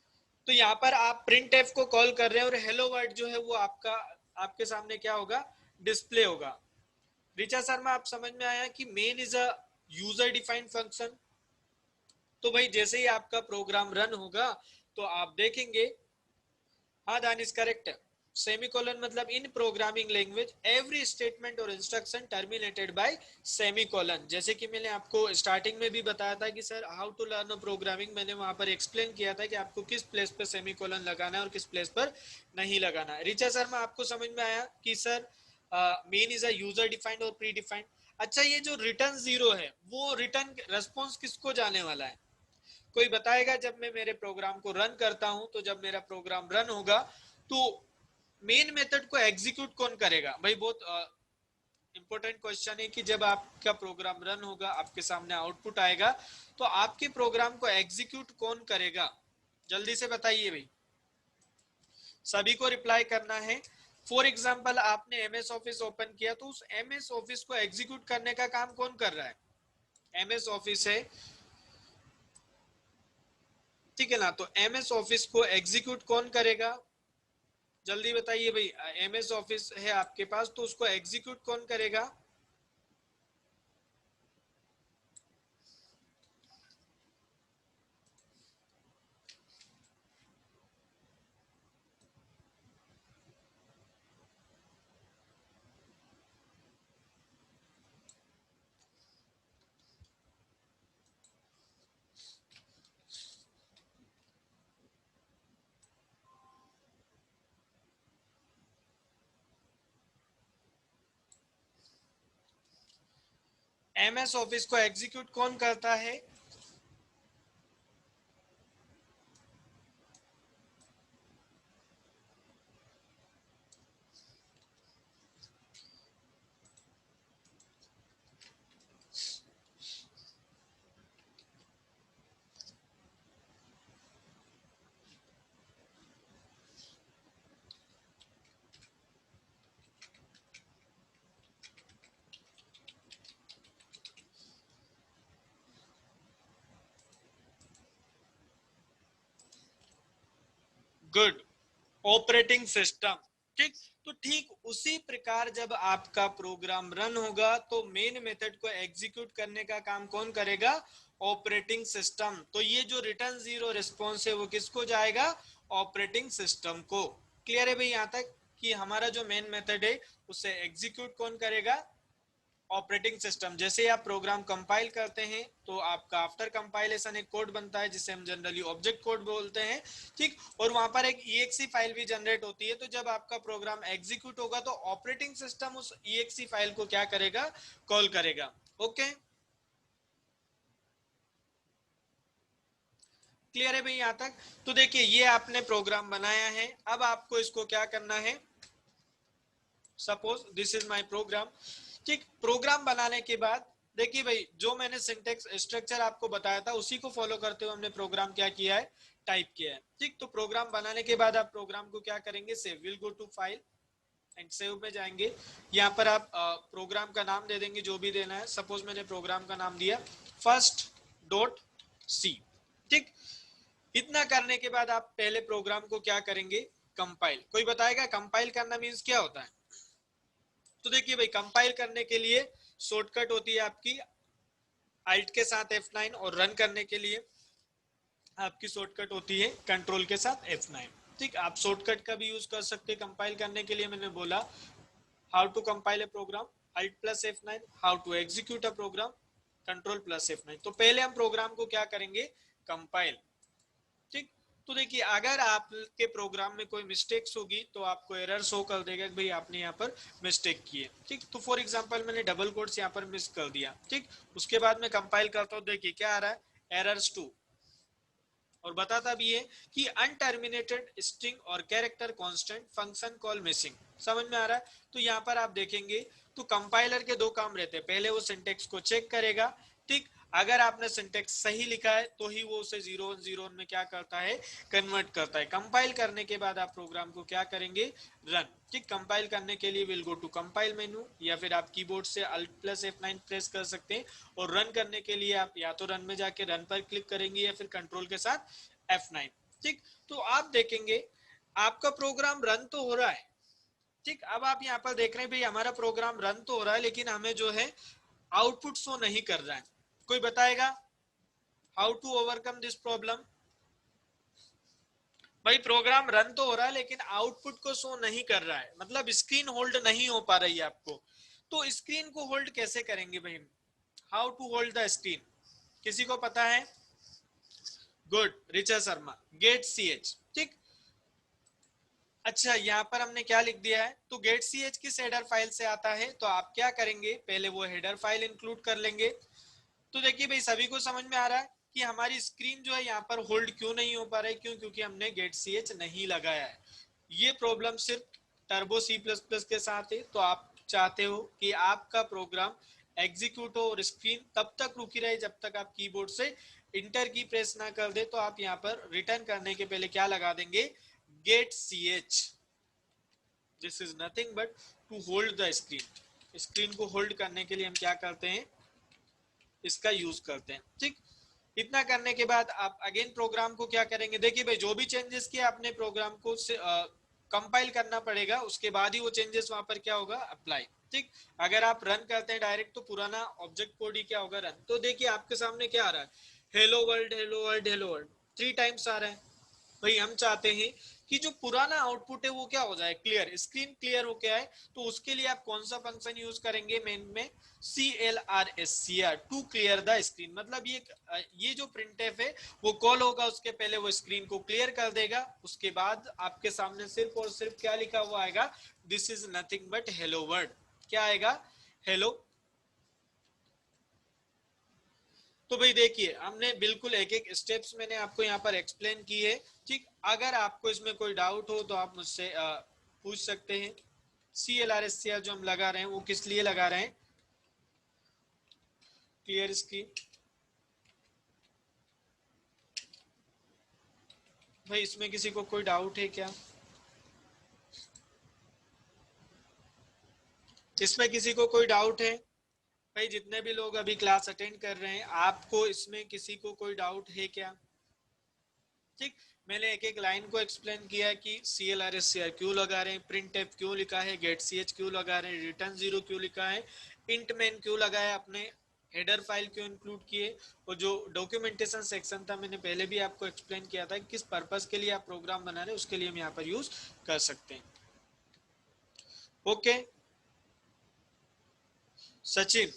तो यहाँ पर आप प्रिंट एफ को कॉल कर रहे हैं और हेलो वर्ड जो है वो आपका आपके सामने क्या होगा, डिस्प्ले होगा। रिचा शर्मा, आप समझ में आया कि main is a user defined function. तो भाई जैसे ही आपका प्रोग्राम रन होगा तो आप देखेंगे, हाँ दानिश करेक्ट है, सेमीकोलन मतलब इन प्रोग्रामिंग लैंग्वेज एवरी स्टेटमेंट और इंस्ट्रक्शन टर्मिनेटेड बाय सेमीकोलन। जैसे कि मैंने आपको स्टार्टिंग में भी बताया था कि sir how to learn programming, मैंने वहां पर एक्सप्लेन किया था कि आपको किस प्लेस पर सेमीकोलन लगाना है और किस प्लेस पर नहीं लगाना है। रिचा शर्मा, आपको समझ में आया कि sir main is a user defined और प्री डिफाइंड। अच्छा, ये जो रिटर्न जीरो है वो रिटर्न रेस्पॉन्स किसको जाने वाला है, कोई बताएगा? जब मैं मेरे प्रोग्राम को रन करता हूं तो जब मेरा प्रोग्राम रन होगा तो मेन मेथड को एग्जीक्यूट कौन करेगा? भाई बहुत इंपॉर्टेंट क्वेश्चन है कि जब आपका प्रोग्राम रन होगा, आपके सामने आउटपुट आएगा, तो आपके प्रोग्राम को एग्जीक्यूट कौन करेगा? जल्दी से बताइए भाई, सभी को रिप्लाई करना है। फॉर एग्जाम्पल आपने एमएस ऑफिस ओपन किया तो उस एमएस ऑफिस को एग्जीक्यूट करने का काम कौन कर रहा है? एमएस ऑफिस है, ठीक है ना? तो एमएस ऑफिस को एग्जीक्यूट कौन करेगा? जल्दी बताइए भाई, एमएस ऑफिस है आपके पास तो उसको एग्जीक्यूट कौन करेगा? एमएस ऑफिस को एग्जीक्यूट कौन करता है? गुड, ऑपरेटिंग सिस्टम, ठीक। तो ठीक उसी प्रकार जब आपका प्रोग्राम रन होगा तो मेन मेथड को एग्जीक्यूट करने का काम कौन करेगा? Operating system. तो ये जो रिटर्न जीरो रिस्पॉन्स है वो किसको जाएगा? ऑपरेटिंग सिस्टम को। क्लियर है भाई यहां तक कि हमारा जो मेन मेथड है उसे एग्जीक्यूट कौन करेगा? Operating system. जैसे आप प्रोग्राम कंपाइल करते हैं तो आपका आफ्टर कंपाइलेशन एक कोड बनता है जिसे हम जनरली ऑब्जेक्ट कोड बोलते हैं, ठीक। और वहां पर एक EXE फाइल भी जनरेट होती है। तो जब आपका प्रोग्राम एग्जीक्यूट होगा तो ऑपरेटिंग सिस्टम उस EXE फाइल को क्या करेगा? कॉल करेगा। ओके, क्लियर है भाई यहां तक? तो देखिए ये आपने प्रोग्राम बनाया है, अब आपको इसको क्या करना है? Suppose this is my program, ठीक। प्रोग्राम बनाने के बाद देखिए भाई जो मैंने सिंटेक्स स्ट्रक्चर आपको बताया था उसी को फॉलो करते हुए हमने प्रोग्राम क्या किया है? टाइप किया है, ठीक। तो प्रोग्राम बनाने के बाद आप प्रोग्राम को क्या करेंगे? Save, will go to file and save में जाएंगे। यहाँ पर आप प्रोग्राम का नाम दे देंगे जो भी देना है। सपोज मैंने प्रोग्राम का नाम दिया फर्स्ट डॉट सी, ठीक। इतना करने के बाद आप पहले प्रोग्राम को क्या करेंगे? कंपाइल। कोई बताएगा कंपाइल करना मीन्स क्या होता है? तो देखिए भाई कंपाइल करने के लिए शॉर्टकट होती है आपकी Alt के साथ F9 और रन करने के लिए आपकी शॉर्टकट होती है कंट्रोल के साथ F9, ठीक। आप शॉर्टकट का भी यूज कर सकते हैं कंपाइल करने के लिए। मैंने बोला how to compile a program Alt plus F9, how to execute a program control plus F9। तो पहले हम प्रोग्राम को क्या करेंगे? कंपाइल, ठीक। तो देखिए अगर आपके प्रोग्राम में कोई मिस्टेक्स होगी तो आपको एरर शो कर देगा कि भाई आपने यहाँ पर मिस्टेक की है, ठीक। तो फॉर एग्जांपल मैंने डबल कोट्स यहाँ पर मिस कर दिया, ठीक। उसके बाद मैं कंपाइल करता हूँ, देखिए क्या आ रहा है? एरर्स 2। और बताता भी है कि अनटर्मिनेटेड स्ट्रिंग और character constant function call missing. समझ में आ रहा है? तो यहाँ पर आप देखेंगे तो कंपाइलर के दो काम रहते हैं, पहले वो सिंटेक्स को चेक करेगा, ठीक। अगर आपने सिंटेक्स सही लिखा है तो ही वो उसे 0 में क्या करता है, कन्वर्ट करता है। कंपाइल करने के बाद आप प्रोग्राम को क्या करेंगे, रन। ठीक, कंपाइल करने के लिए will go to compile menu, या फिर आप कीबोर्ड से Alt+F9 प्रेस कर सकते हैं, और रन करने के लिए आप या तो रन में जाके रन पर क्लिक करेंगे या फिर कंट्रोल के साथ F9। ठीक, तो आप देखेंगे आपका प्रोग्राम रन तो हो रहा है। ठीक, अब आप यहाँ पर देख रहे हैं भाई हमारा प्रोग्राम रन तो हो रहा है, लेकिन हमें जो है आउटपुट शो नहीं कर रहा है। कोई बताएगा how to overcome this problem? भाई प्रोग्राम रन तो हो रहा है लेकिन आउटपुट को शो नहीं कर रहा है, मतलब स्क्रीन होल्ड नहीं हो पा रही है आपको। तो स्क्रीन को होल्ड कैसे करेंगे भाई, how to hold the screen, किसी को पता है? गुड, रिचा शर्मा, गेट सी एच। ठीक, अच्छा यहाँ पर हमने क्या लिख दिया है, तो गेट सी एच किस हेडर फाइल से आता है, तो आप क्या करेंगे, पहले वो हेडर फाइल इंक्लूड कर लेंगे। तो देखिए भाई सभी को समझ में आ रहा है कि हमारी स्क्रीन जो है यहाँ पर होल्ड क्यों नहीं हो पा रहा है, क्यों, क्योंकि हमने गेट सी एच नहीं लगाया है। ये प्रॉब्लम सिर्फ टर्बो C++ के साथ है। तो आप चाहते हो कि आपका प्रोग्राम एग्जीक्यूट हो और स्क्रीन तब तक रुकी रहे जब तक आप कीबोर्ड से इंटर की प्रेस ना कर दे, तो आप यहाँ पर रिटर्न करने के पहले क्या लगा देंगे, get C h. This is nothing but to hold the screen. Screen को होल्ड करने के लिए हम क्या करते हैं, इसका यूज करते हैं। ठीक, इतना करने के बाद आप अगेन प्रोग्राम को क्या करेंगे, देखिए भाई जो भी चेंजेस किया आपने प्रोग्राम को कंपाइल करना पड़ेगा, उसके बाद ही वो चेंजेस वहां पर क्या होगा, अप्लाई। ठीक, अगर आप रन करते हैं डायरेक्ट तो पुराना ऑब्जेक्ट कोड ही क्या होगा, रन। तो देखिए आपके सामने क्या आ रहा है, hello world hello world hello world, 3 times आ रहा है। भाई हम चाहते हैं कि जो पुराना आउटपुट है वो क्या हो जाए, क्लियर, स्क्रीन क्लियर हो क्या है। तो उसके लिए आप कौन सा फंक्शन यूज करेंगे मेन में, CLRSCR, to clear the screen. मतलब ये जो प्रिंटफ है वो कॉल होगा, उसके पहले वो स्क्रीन को क्लियर कर देगा, उसके बाद आपके सामने सिर्फ और सिर्फ क्या लिखा हुआ आएगा, this is nothing but hello world. क्या आएगा, हेलो। तो भाई देखिए हमने बिल्कुल एक एक स्टेप्स मैंने आपको यहाँ पर एक्सप्लेन की है। ठीक, अगर आपको इसमें कोई डाउट हो तो आप मुझसे पूछ सकते हैं। CLRSCR जो हम लगा रहे हैं वो किस लिए लगा रहे हैं, क्लियर स्क्रीन। भाई इसमें किसी को कोई डाउट है क्या, इसमें किसी को कोई डाउट है? भाई जितने भी लोग अभी क्लास अटेंड कर रहे हैं, आपको इसमें किसी को कोई डाउट है क्या? ठीक, मैंने एक एक लाइन को एक्सप्लेन किया कि CLRSCR क्यों लगा रहे हैं, प्रिंट एफ क्यों लिखा है, गेट सी एच क्यों लगा रहे हैं, रिटर्न 0 क्यों लिखा है, इंट मैन क्यों लगाया, अपने हेडर फाइल क्यों इंक्लूड किए, और जो डॉक्यूमेंटेशन सेक्शन था मैंने पहले भी आपको एक्सप्लेन किया था किस पर्पस के लिए आप प्रोग्राम बना रहे हैं, उसके लिए हम यहाँ पर यूज कर सकते हैं। ओके सचिन,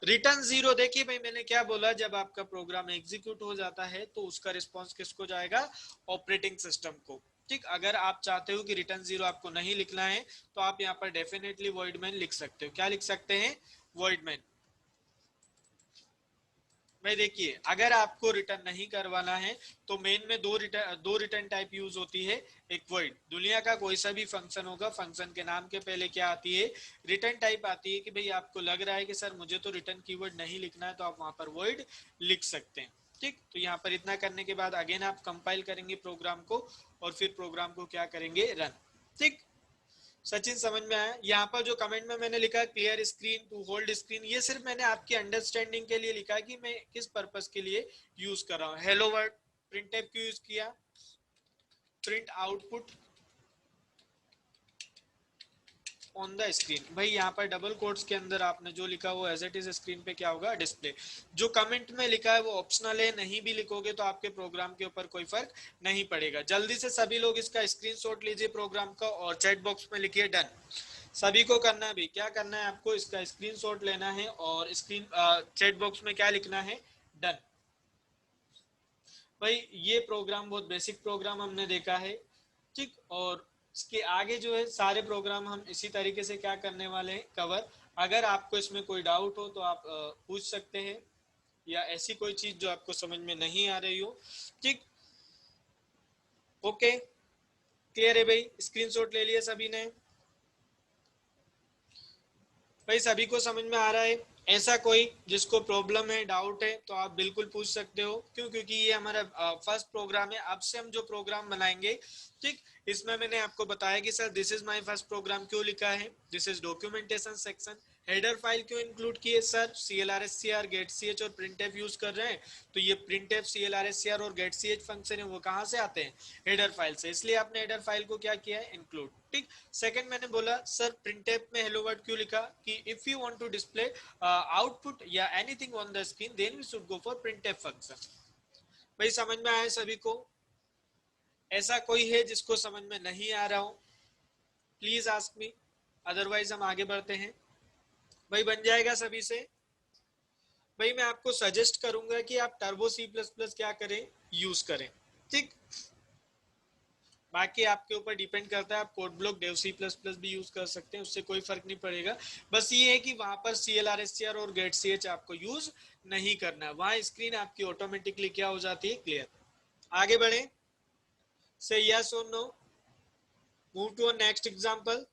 रिटर्न 0, देखिए भाई मैंने क्या बोला, जब आपका प्रोग्राम एग्जीक्यूट हो जाता है तो उसका रिस्पांस किसको जाएगा, ऑपरेटिंग सिस्टम को। ठीक, अगर आप चाहते हो कि रिटर्न 0 आपको नहीं लिखना है तो आप यहाँ पर डेफिनेटली वॉइड मैन लिख सकते हो। क्या लिख सकते हैं, वॉइड मैन। भाई देखिए अगर आपको रिटर्न नहीं करवाना है तो मेन में दो रिटर्न टाइप यूज होती है। एक वॉइड, दुनिया का कोई सा भी फंक्शन होगा, फंक्शन के नाम के पहले क्या आती है, रिटर्न टाइप आती है कि भाई आपको लग रहा है कि सर मुझे तो रिटर्न कीवर्ड नहीं लिखना है, तो आप वहां पर वॉइड लिख सकते हैं। ठीक, तो यहाँ पर इतना करने के बाद अगेन आप कंपाइल करेंगे प्रोग्राम को और फिर प्रोग्राम को क्या करेंगे, रन। ठीक, सचिन समझ में आया? यहाँ पर जो कमेंट में मैंने लिखा clear screen to hold screen, ये सिर्फ मैंने आपकी अंडरस्टैंडिंग के लिए लिखा कि मैं किस पर्पस के लिए यूज कर रहा हूँ। हेलो वर्ड प्रिंट टाइप क्यों यूज किया, print output on the screen. भाई यहाँ पर डबल कोट्स के अंदर आपने जो लिखा वो एज इट इज स्क्रीन पे क्या होगा, डिस्प्ले। जो कमेंट में लिखा है वो ऑप्शनल है, नहीं भी लिखोगे तो आपके प्रोग्राम के ऊपर कोई फर्क नहीं पड़ेगा। जल्दी से सभी लोग इसका स्क्रीनशॉट लीजिए प्रोग्राम का और चैट बॉक्स में लिखिए डन। सभी को करना भी क्या करना है, आपको इसका स्क्रीनशॉट लेना है और स्क्रीन चैट बॉक्स में क्या लिखना है, डन। भाई ये प्रोग्राम बहुत बेसिक प्रोग्राम हमने देखा है। ठीक, और इसके आगे जो है सारे प्रोग्राम हम इसी तरीके से क्या करने वाले हैं, कवर। अगर आपको इसमें कोई डाउट हो तो आप पूछ सकते हैं, या ऐसी कोई चीज जो आपको समझ में नहीं आ रही हो। ठीक, ओके, क्लियर है भाई, स्क्रीनशॉट ले लिया सभी ने? भाई सभी को समझ में आ रहा है? ऐसा कोई जिसको प्रॉब्लम है, डाउट है, तो आप बिल्कुल पूछ सकते हो। क्यों? क्योंकि ये हमारा फर्स्ट प्रोग्राम है। अब से हम जो प्रोग्राम बनाएंगे, ठीक, इसमें मैंने आपको बताया कि sir this is my first program क्यों लिखा है, this is documentation section. Header file क्यों इंक्लूड किए सर, CLRSCR, getch और printf यूज कर रहे हैं, तो ये printf, CLRSCR और getch फंक्शन है वो कहाँ से आते हैं, हेडर फाइल से, इसलिए आपने हेडर फाइल को क्या किया है, इंक्लूड। ठीक। सेकंड मैंने बोला सर printf में हेलो वर्ड क्यों लिखा, कि if you want to display output या anything on the screen then we should go for printf function. भाई समझ में आया सभी को? ऐसा कोई है जिसको समझ में नहीं आ रहा हो, प्लीज आस्क मी, अदरवाइज हम आगे बढ़ते हैं। भाई बन जाएगा सभी से? भाई मैं आपको सजेस्ट करूंगा कि आप टर्बो C++ क्या करें, यूज करें। ठीक। बाकी आपके ऊपर डिपेंड करता है, आप कोड ब्लॉक डेव C++ भी यूज कर सकते हैं, उससे कोई फर्क नहीं पड़ेगा। बस ये है कि वहां पर CLRSCR और getch आपको यूज नहीं करना है, वहां स्क्रीन आपकी ऑटोमेटिकली क्या हो जाती है, क्लियर। आगे बढ़े, से यस और no, move to a next example.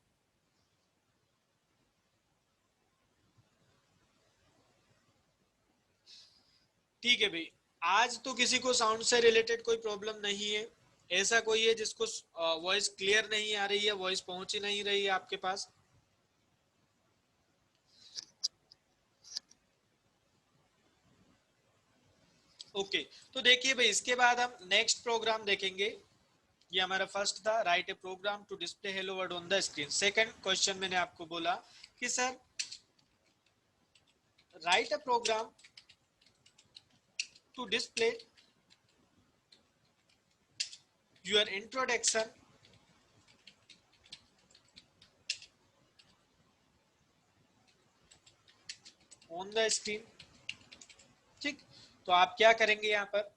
ठीक है भाई, आज तो किसी को साउंड से रिलेटेड कोई प्रॉब्लम नहीं है? ऐसा कोई है जिसको वॉइस क्लियर नहीं आ रही है, वॉइस पहुंच ही नहीं रही है आपके पास? ओके। तो देखिए भाई, इसके बाद हम नेक्स्ट प्रोग्राम देखेंगे। ये हमारा फर्स्ट था, write a program to display hello word on the screen. Second question मैंने आपको बोला कि sir write a program to display your introduction on the screen. ठीक। तो आप क्या करेंगे यहाँ पर,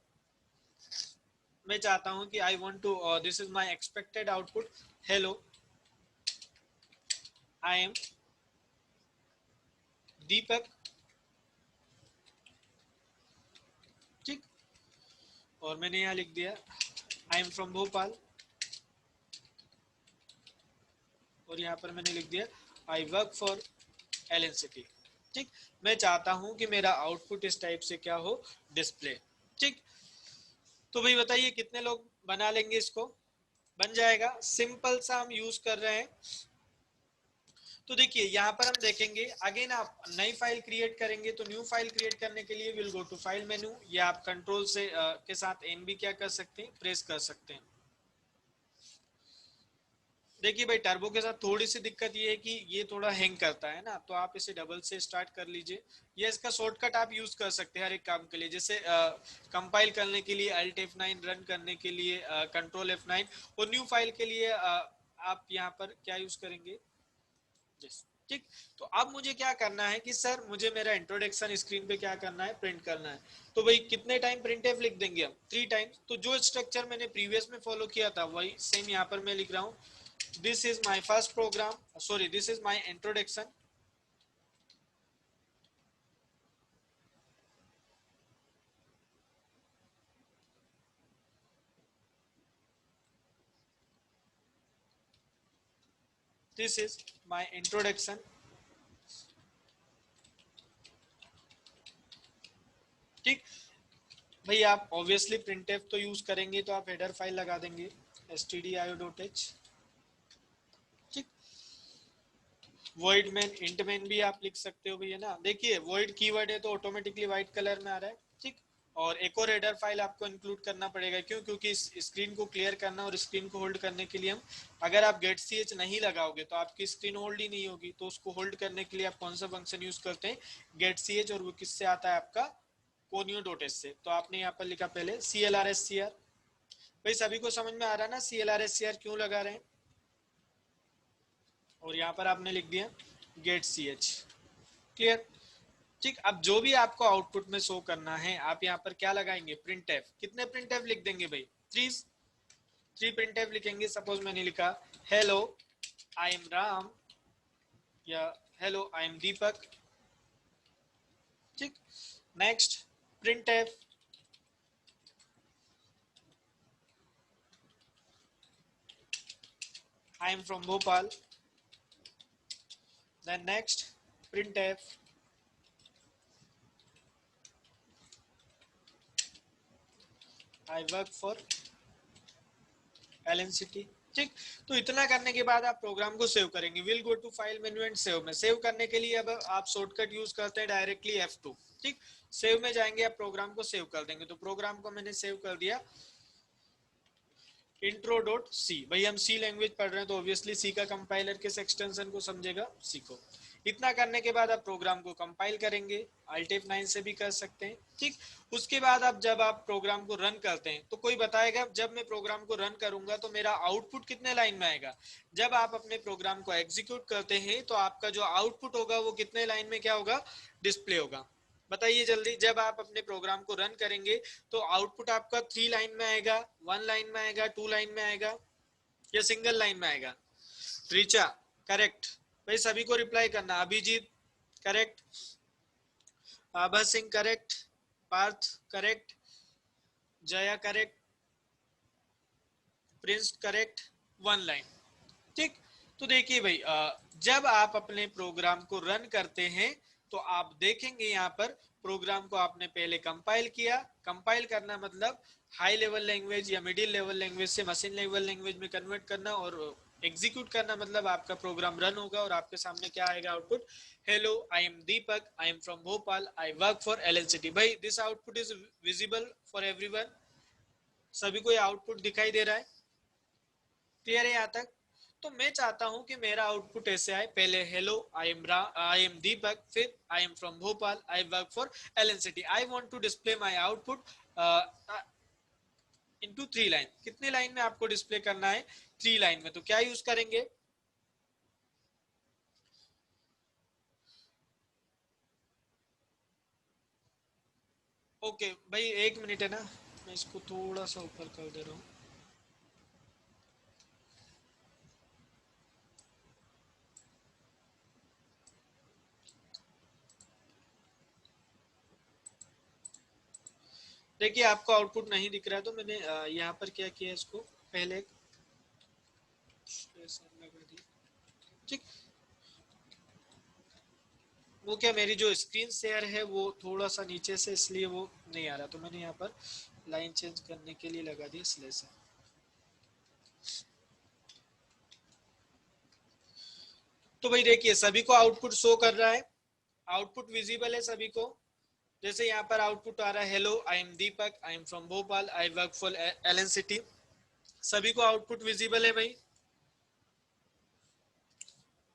मैं चाहता हूं कि I want to, this is my expected output, hello I am Deepak. ठीक। और मैंने यहाँ लिख दिया आई एम फ्रॉम भोपाल, और यहाँ पर मैंने लिख दिया आई वर्क फॉर LNCT। ठीक। मैं चाहता हूं कि मेरा आउटपुट इस टाइप से क्या हो, डिस्प्ले। ठीक। तो भाई बताइए कितने लोग बना लेंगे इसको? बन जाएगा, सिंपल सा हम यूज कर रहे हैं। तो देखिए यहाँ पर हम देखेंगे, अगेन आप नई फाइल क्रिएट करेंगे, तो न्यू फाइल क्रिएट करने के लिए will go to file menu, या आप कंट्रोल से के साथ एन भी क्या कर सकते हैं, प्रेस कर सकते हैं। देखिए भाई टर्बो के साथ थोड़ी सी दिक्कत ये है कि ये थोड़ा हैंग करता है ना, तो आप इसे डबल से स्टार्ट कर लीजिए, या इसका शॉर्टकट आप यूज कर सकते हैं हर एक काम के लिए, जैसे कंपाइल करने के लिए Alt F9, रन करने के लिए कंट्रोल F9, और न्यू फाइल के लिए आप यहाँ पर क्या यूज करेंगे, यस। ठीक। तो अब मुझे क्या करना है कि सर मुझे मेरा इंट्रोडक्शन स्क्रीन पे क्या करना है, प्रिंट करना है। तो भाई कितने टाइम प्रिंट एफ लिख देंगे हम, 3 टाइम्स। तो जो स्ट्रक्चर मैंने प्रीवियस में फॉलो किया था वही सेम यहाँ पर मैं लिख रहा हूँ, this is my first program, sorry, this is my introduction, this is my introduction। ठीक। भाई आप ऑब्वियसली printf तो यूज करेंगे, तो आप हेडर फाइल लगा देंगे stdio.h। ठीक। void main, int main भी आप लिख सकते हो भैया ना, देखिए void कीवर्ड है तो ऑटोमेटिकली व्हाइट कलर में आ रहा है। ठीक। और एक और हेडर फाइल आपको इंक्लूड करना पड़ेगा, क्यों? क्योंकि इस स्क्रीन को क्लियर करना और स्क्रीन को होल्ड करने के लिए हम, अगर आप getch नहीं लगाओगे तो आपकी स्क्रीन होल्ड ही नहीं होगी, तो उसको होल्ड करने के लिए आप कौन सा फंक्शन यूज करते हैं, getch, और वो किससे आता है आपका, conio.h से। तो आपने यहाँ पर लिखा पहले CLRSCR। भाई सभी को समझ में आ रहा है ना CLRSCR क्यों लगा रहे हैं, और यहाँ पर आपने लिख दिया getch, क्लियर। ठीक। अब जो भी आपको आउटपुट में शो करना है, आप यहाँ पर क्या लगाएंगे, प्रिंट एफ। कितने प्रिंट एफ लिख देंगे भाई, 3 प्रिंट एफ लिखेंगे। सपोज मैंने लिखा हेलो आई एम राम, या हेलो आई एम दीपक। ठीक। Next, print f I am from Bhopal. Then next, print f I work for LNCT। ठीक, तो इतना करने के बाद आप प्रोग्राम को सेव करेंगे। Will go to file menu and save में। सेव करने के लिए अब आप शॉर्टकट यूज करते हैं डायरेक्टली F2। ठीक, सेव में जाएंगे, आप प्रोग्राम को सेव कर देंगे। तो प्रोग्राम को मैंने सेव कर दिया, intro.c। भाई हम सी लैंग्वेज पढ़ रहे हैं तो ऑब्वियसली सी का कंपाइलर किस एक्सटेंशन को समझेगा, सी को। इतना करने के बाद आप प्रोग्राम को कंपाइल करेंगे, Alt F9 से भी कर सकते हैं। ठीक, उसके बाद आप जब आप प्रोग्राम को रन करते हैं तो कोई बताएगा जब मैं प्रोग्राम को रन करूंगा तो मेरा आउटपुट कितने लाइन में आएगा। जब आप अपने प्रोग्राम को एग्जीक्यूट करते हैं तो आपका जो आउटपुट होगा वो कितने लाइन में क्या होगा, डिस्प्ले होगा। बताइए जल्दी, जब आप अपने प्रोग्राम को रन करेंगे तो आउटपुट आपका 3 लाइन में आएगा, 1 लाइन में आएगा, 2 लाइन में आएगा या सिंगल लाइन में आएगा। रिचा करेक्ट, भाई सभी को रिप्लाई करना। Abhijeet correct, Abha Singh correct, Parth correct, Jaya correct, Prince correct, 1 line. ठीक, तो देखिए भाई जब आप अपने प्रोग्राम को रन करते हैं तो आप देखेंगे यहाँ पर प्रोग्राम को आपने पहले कंपाइल किया। कंपाइल करना मतलब हाई लेवल लैंग्वेज या मिडिल लेवल लैंग्वेज से मशीन लेवल लैंग्वेज में कन्वर्ट करना, और एग्जीक्यूट करना मतलब आपका प्रोग्राम रन होगा और आपके सामने क्या आएगा output, hello I am Deepak, I am from Bhopal, I work for LNCT। भाई this output is visible for everyone, सभी को ये आउटपुट दिखाई दे रहा है, क्लियर है यहाँ तक। तो मैं चाहता हूं कि मेरा आउटपुट ऐसे आए, पहले हेलो आई एम दीपक, फिर I am from Bhopal, I work for LNCT। I want to display my output into 3 line. कितने लाइन में आपको डिस्प्ले करना है, 3 लाइन में। तो क्या यूज करेंगे, ओके भाई 1 मिनट है ना, मैं इसको थोड़ा सा ऊपर कर दे रहा हूँ। देखिए आपको आउटपुट नहीं दिख रहा है तो मैंने यहाँ पर क्या किया, इसको पहले लगा दिया। ठीक, वो क्या मेरी जो स्क्रीन शेयर है वो थोड़ा सा नीचे से, इसलिए वो नहीं आ रहा, तो मैंने यहाँ पर लाइन चेंज करने के लिए लगा दिया स्लेश। तो भाई देखिए सभी को आउटपुट शो कर रहा है, आउटपुट विजिबल है सभी को। जैसे यहाँ पर आउटपुट आ रहा है, hello I am Deepak, I am from Bhopal, I work for LNCT। सभी को आउटपुट विजिबल है भाई,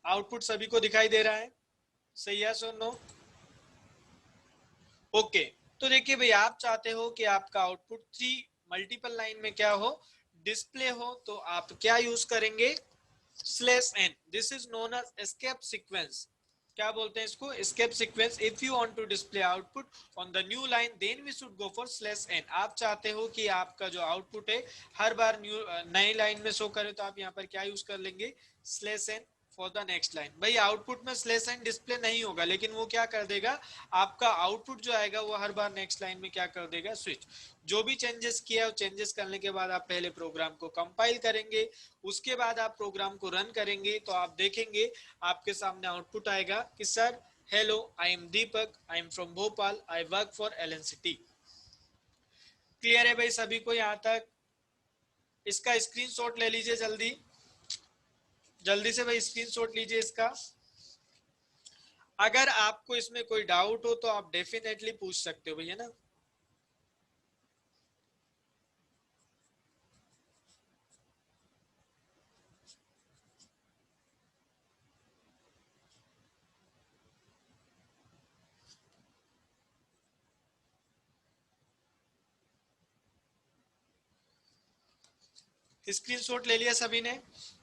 आउटपुट सभी को दिखाई दे रहा है, सही है सो नो, ओके। तो देखिए भाई आप चाहते हो कि आपका आउटपुट 3 मल्टीपल लाइन में क्या हो, डिस्प्ले हो, तो आप क्या यूज करेंगे, /n। This is known as escape sequence. क्या बोलते हैं इसको, escape sequence. If you want to display output on the new line then we should go for /n। आप चाहते हो कि आपका जो आउटपुट है हर बार नई लाइन में शो करे, तो आप यहाँ पर क्या यूज कर लेंगे, /n for the next line. भाई आउटपुट में /n डिस्प्ले नहीं होगा, लेकिन वो क्या कर देगा, आपका आउटपुट जो आएगा वो हर बार नेक्स्ट लाइन में क्या कर देगा, स्विच। जो भी चेंजेस किया वो चेंजेस करने के बाद आप पहले प्रोग्राम को कंपाइल करेंगे, उसके बाद आप प्रोग्राम को रन करेंगे तो आप देखेंगे आपके सामने आउटपुट आएगा कि sir hello I am Deepak, I am from Bhopal, I work for LNCT। Clear है भाई सभी को यहाँ तक। इसका स्क्रीनशॉट ले लीजिए जल्दी, जल्दी से भाई स्क्रीनशॉट लीजिए इसका। अगर आपको इसमें कोई डाउट हो तो आप डेफिनेटली पूछ सकते हो भैया ना। स्क्रीनशॉट ले लिया सभी ने।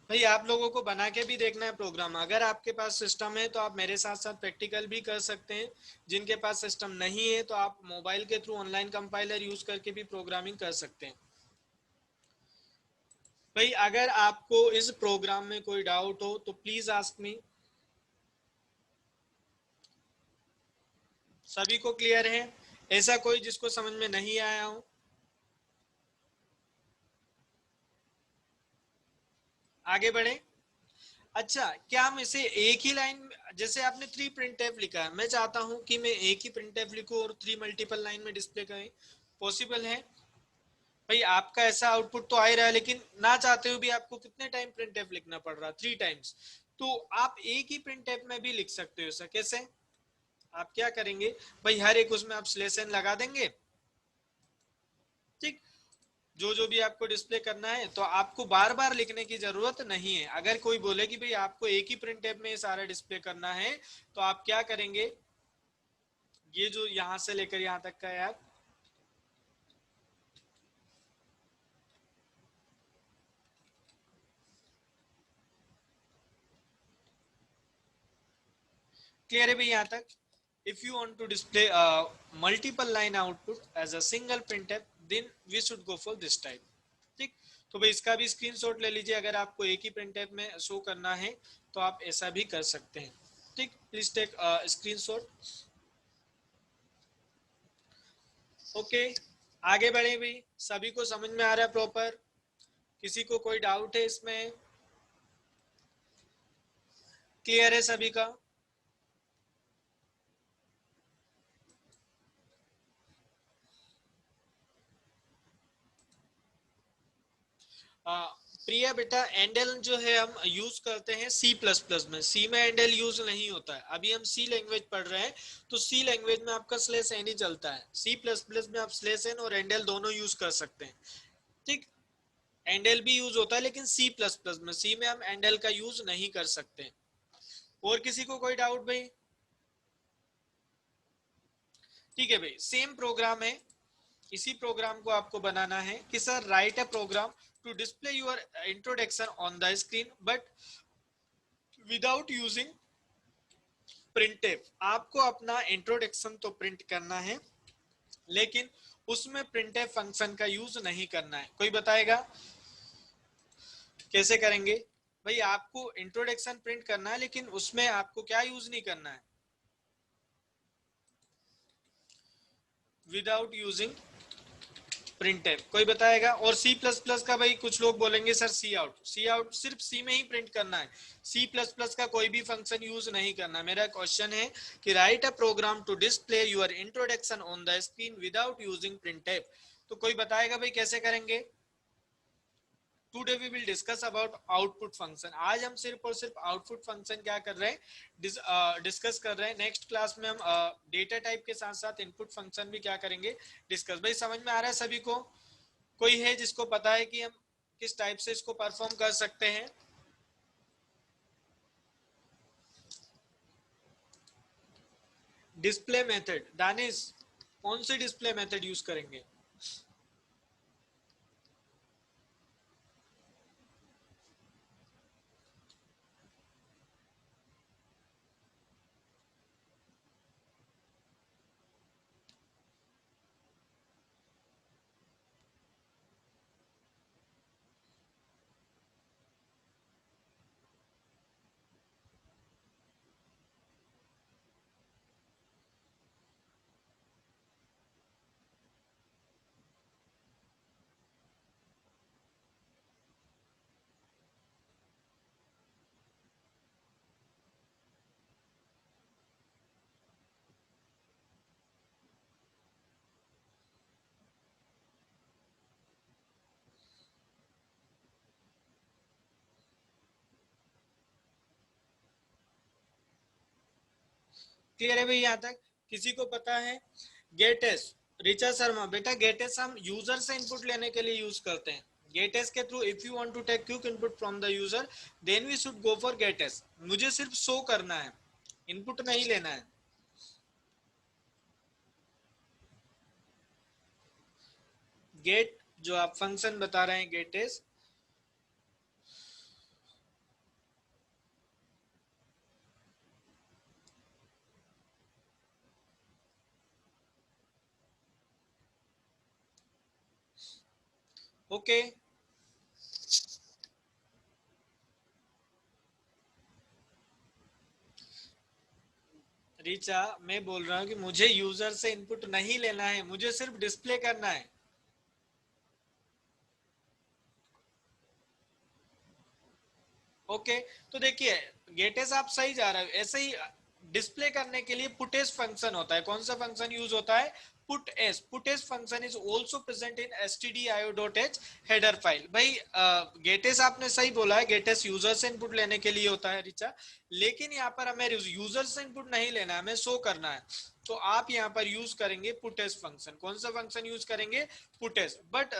भाई आप लोगों को बना के भी देखना है प्रोग्राम। अगर आपके पास सिस्टम है तो आप मेरे साथ साथ प्रैक्टिकल भी कर सकते हैं, जिनके पास सिस्टम नहीं है तो आप मोबाइल के थ्रू ऑनलाइन कंपाइलर यूज करके भी प्रोग्रामिंग कर सकते हैं। भाई अगर आपको इस प्रोग्राम में कोई डाउट हो तो प्लीज आस्क मी। सभी को क्लियर है, ऐसा कोई जिसको समझ में नहीं आया हो। आगे बढ़े। अच्छा, क्या हम इसे एक ही लाइन, जैसे आपने 3 printf लिखा है, मैं चाहता हूं कि मैं एक ही printf लिखूं और 3 मल्टीपल लाइन में डिस्प्ले करें, पॉसिबल है। भाई आपका ऐसा आउटपुट तो आ ही रहा है, लेकिन ना चाहते हुए भी आपको कितने टाइम प्रिंटफ लिखना पड़ रहा, 3 टाइम्स। तो आप एक ही प्रिंटफ में भी लिख सकते हो सर। कैसे? आप क्या करेंगे भाई, हर एक उसमें आप स्लेस एन लगा देंगे, ठीक। जो जो भी आपको डिस्प्ले करना है, तो आपको बार बार लिखने की जरूरत नहीं है। अगर कोई बोले कि भाई आपको एक ही प्रिंट टैब में ये सारा डिस्प्ले करना है, तो आप क्या करेंगे, ये जो यहां से लेकर यहां तक का है, आप क्लियर है भाई यहां तक? If you want to display multiple line output as a single print tab, then we should go for this type, ठीक। तो भाई इसका भी स्क्रीनशॉट ले लीजिए, अगर आपको एक ही प्रिंट टैब में शो करना है तो आप ऐसा भी कर सकते हैं, ठीक। Please take screenshot. ओके, आगे बढ़े भाई। सभी को समझ में आ रहा है प्रॉपर? किसी को कोई डाउट है इसमें? क्लियर है सभी का? प्रिया बेटा, एंडल जो है हम यूज करते हैं सी प्लस प्लस में, सी में एंडल यूज नहीं होता है। अभी हम सी लैंग्वेज पढ़ रहे हैं, तो सी लैंग्वेज में आपका स्लेस एन ही चलता है। सी प्लस प्लस में आप स्लेस एन और एंडल दोनों यूज कर सकते हैं, ठीक। एंडल भी यूज होता है, लेकिन सी प्लस प्लस में, सी में हम एंडल का यूज नहीं कर सकते। और किसी को कोई डाउट भाई? ठीक है भाई, सेम प्रोग्राम है। इसी प्रोग्राम को आपको बनाना है कि sir write a program to display your introduction on the screen but without using printf. आपको अपना इंट्रोडक्शन तो प्रिंट करना है, लेकिन उसमें प्रिंटफ फंक्शन का यूज नहीं करना है। कोई बताएगा कैसे करेंगे? भाई आपको इंट्रोडक्शन प्रिंट करना है, लेकिन उसमें आपको क्या यूज नहीं करना है? विदाउट यूजिंग प्रिंट है। कोई बताएगा? और सी प्लस प्लस का भाई कुछ लोग बोलेंगे सर सी आउट, सी आउट सिर्फ सी में ही प्रिंट करना है, सी प्लस प्लस का कोई भी फंक्शन यूज नहीं करना। मेरा क्वेश्चन है कि write a program to display your introduction on the screen without using print. तो कोई बताएगा भाई कैसे करेंगे? Today we will discuss about output function. आज हम सिर्फ और सिर्फ आउटपुट फंक्शन क्या कर रहे हैं, डिस्कस कर रहे हैं। नेक्स्ट क्लास में हम डेटा टाइप के साथ साथ इनपुट फंक्शन भी क्या करेंगे, डिस्कस। भाई समझ में आ रहा है सभी को? कोई है जिसको पता है कि हम किस टाइप से इसको परफॉर्म कर सकते हैं? डिस्प्ले मेथड, दानिश कौन सी डिस्प्ले मेथड यूज करेंगे? क्लियर है भाई यहाँ तक? किसी को पता है? गेटेस, रिचा शर्मा बेटा, गेटेस हम यूजर से इनपुट लेने के लिए यूज करते हैं। गेटेस के through if you want to take quick input from the user, then we should go for gets. मुझे सिर्फ शो करना है, इनपुट नहीं लेना है। गेट जो आप फंक्शन बता रहे हैं, गेटेस, ओके। रिचा, मैं बोल रहा हूँ कि मुझे यूजर से इनपुट नहीं लेना है, मुझे सिर्फ डिस्प्ले करना है। ओके, तो देखिए गेटेस आप सही जा रहे हो। ऐसे ही डिस्प्ले करने के लिए पुटेस फंक्शन होता है। कौन सा फंक्शन यूज होता है? put s function is also present in stdio.h header file। भाई गेटस आपने सही बोला है, गेटस यूजर से इनपुट लेने के लिए होता है रिचा, लेकिन यहाँ पर हमें यूजर से इनपुट नहीं लेना है, हमें शो करना है। तो आप यहाँ पर यूज करेंगे पुटेस फंक्शन। कौन सा फंक्शन यूज करेंगे? Puts. But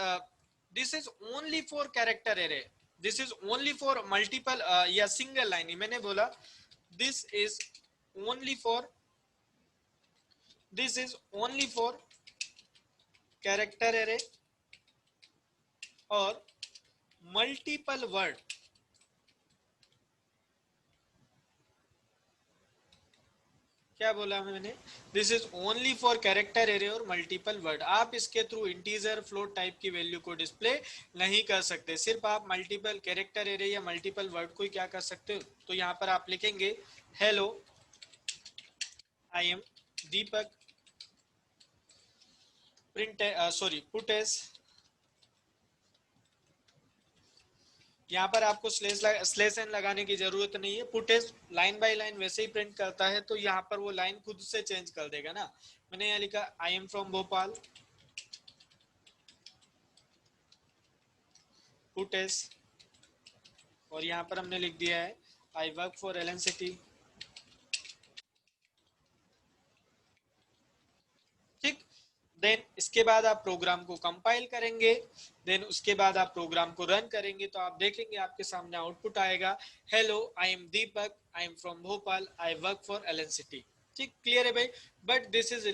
this is only for character array, this is only for multiple या सिंगल लाइन। मैंने बोला this is only for, this is only for character array और मल्टीपल वर्ड। क्या बोला मैंने? This is only for character array और मल्टीपल वर्ड। आप इसके थ्रू इंटीजर फ्लोट टाइप की वैल्यू को डिस्प्ले नहीं कर सकते, सिर्फ आप मल्टीपल कैरेक्टर एरे या मल्टीपल वर्ड को ही क्या कर सकते हो। तो यहाँ पर आप लिखेंगे hello I am Deepak print sorry put S. यहाँ पर आपको स्लेश एन लगाने की जरूरत नहीं है, put S line by line वैसे ही प्रिंट करता है, तो यहाँ पर वो लाइन खुद से चेंज कर देगा ना। मैंने यहाँ लिखा I am from Bhopal puts, और यहाँ पर हमने लिख दिया है I work for Elon city. ठीक, देन इसके बाद आप प्रोग्राम को कंपाइल करेंगे, देन उसके बाद आप प्रोग्राम को रन करेंगे तो आप देखेंगे आपके सामने आउटपुट आएगा hello I am Deepak I am from Bhopal I work for Elon city. ठीक, क्लियर है भाई? But this is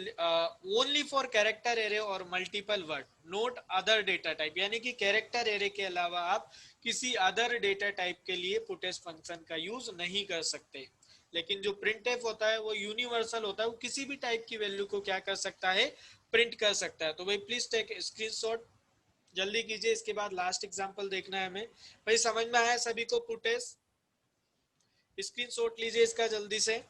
only for character array और multiple word, not other data type. यानी कि कैरेक्टर एरे के अलावा आप किसी अदर डेटा टाइप के लिए पुटेस फंक्शन का यूज नहीं कर सकते। लेकिन जो प्रिंट एफ होता है वो यूनिवर्सल होता है, वो किसी भी टाइप की वैल्यू को क्या कर सकता है? प्रिंट कर सकता है। तो भाई प्लीज टेक स्क्रीनशॉट, जल्दी कीजिए, इसके बाद लास्ट एग्जांपल देखना है हमें। भाई समझ में आया सभी को? पुटेस स्क्रीनशॉट लीजिए इसका जल्दी से।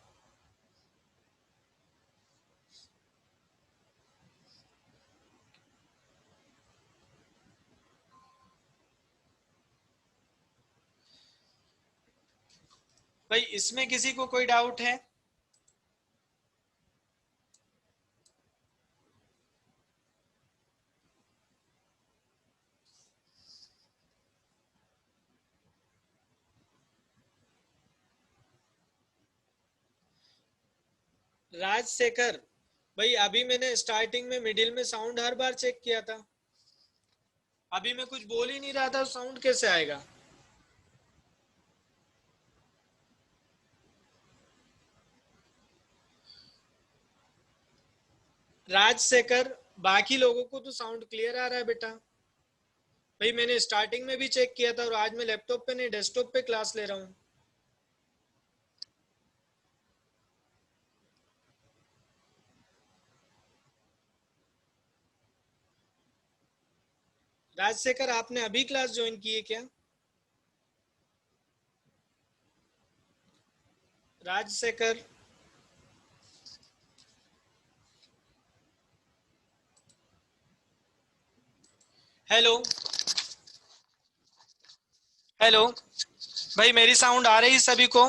भाई इसमें किसी को कोई डाउट है? राजशेखर भाई, अभी मैंने स्टार्टिंग में मिडिल में साउंड हर बार चेक किया था, अभी मैं कुछ बोल ही नहीं रहा था, साउंड कैसे आएगा? राजशेखर, बाकी लोगों को तो साउंड क्लियर आ रहा है बेटा। भाई मैंने स्टार्टिंग में भी चेक किया था, और आज मैं लैपटॉप पे नहीं डेस्कटॉप पे क्लास ले रहा हूँ। राजशेखर, आपने अभी क्लास ज्वाइन की है क्या? राजशेखर, हेलो हेलो, भाई मेरी साउंड आ रही सभी को?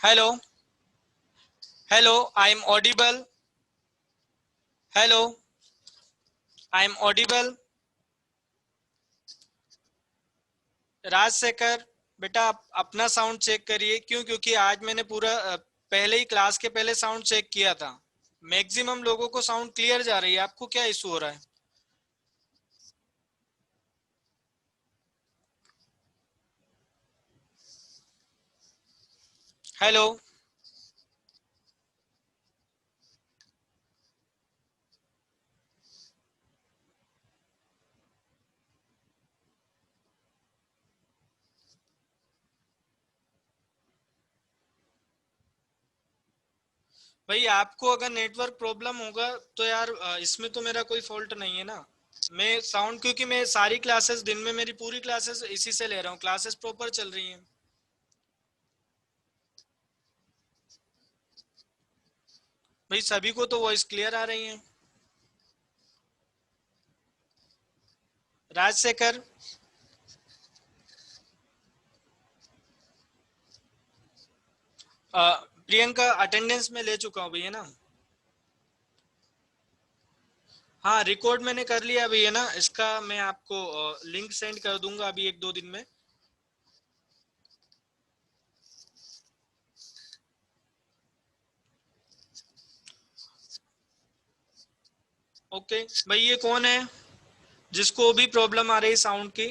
Hello hello, I am audible? Hello, I am audible? Rajshekhar बेटा, आप अपना साउंड चेक करिए। क्यों? क्योंकि आज मैंने पूरा पहले ही क्लास के पहले साउंड चेक किया था, मैक्सिमम लोगों को साउंड क्लियर जा रही है। आपको क्या इशू हो रहा है? हेलो भाई, आपको अगर नेटवर्क प्रॉब्लम होगा तो यार इसमें तो मेरा कोई फॉल्ट नहीं है ना। मैं साउंड, क्योंकि मैं सारी क्लासेस दिन में मेरी पूरी क्लासेस इसी से ले रहा हूँ, क्लासेस प्रॉपर चल रही हैं। भाई सभी को तो वॉइस क्लियर आ रही है। राजशेखर, प्रियंका अटेंडेंस में ले चुका हूँ भैया ना। हाँ रिकॉर्ड मैंने कर लिया भैया ना, इसका मैं आपको लिंक सेंड कर दूंगा अभी 1-2 दिन में। ओके भाई, ये कौन है जिसको भी प्रॉब्लम आ रही है साउंड की?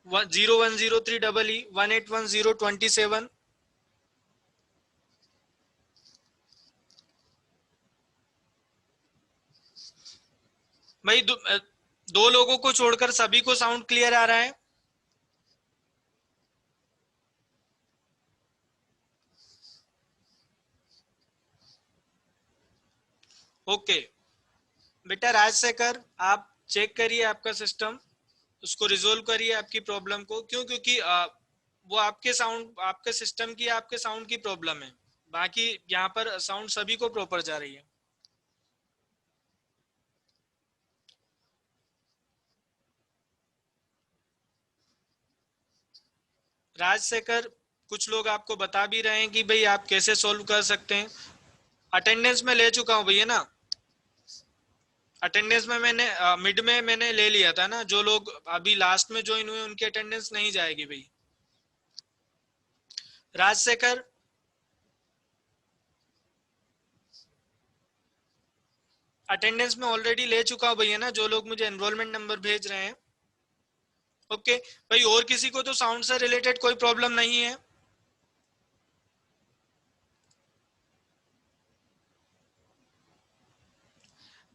0103 भाई दो लोगों को छोड़कर सभी को साउंड क्लियर आ रहा है? ओके बेटा, राजशेखर आप चेक करिए आपका सिस्टम, उसको रिजोल्व करिए आपकी प्रॉब्लम को। क्यों? क्योंकि वो आपके साउंड, आपके सिस्टम की, आपके साउंड की प्रॉब्लम है। बाकी यहाँ पर साउंड सभी को प्रॉपर जा रही है। राजशेखर, कुछ लोग आपको बता भी रहे हैं कि भाई आप कैसे सॉल्व कर सकते हैं। अटेंडेंस में ले चुका हूँ भैया ना। अटेंडेंस में मैंने मिड में मैंने ले लिया था ना। जो लोग अभी लास्ट में ज्वाइन हुए उनकी अटेंडेंस नहीं जाएगी भाई। राजशेखर, अटेंडेंस में ऑलरेडी ले चुका हूँ भैया ना, जो लोग मुझे एनरोलमेंट नंबर भेज रहे हैं। ओके भाई, और किसी को तो साउंड से रिलेटेड कोई प्रॉब्लम नहीं है?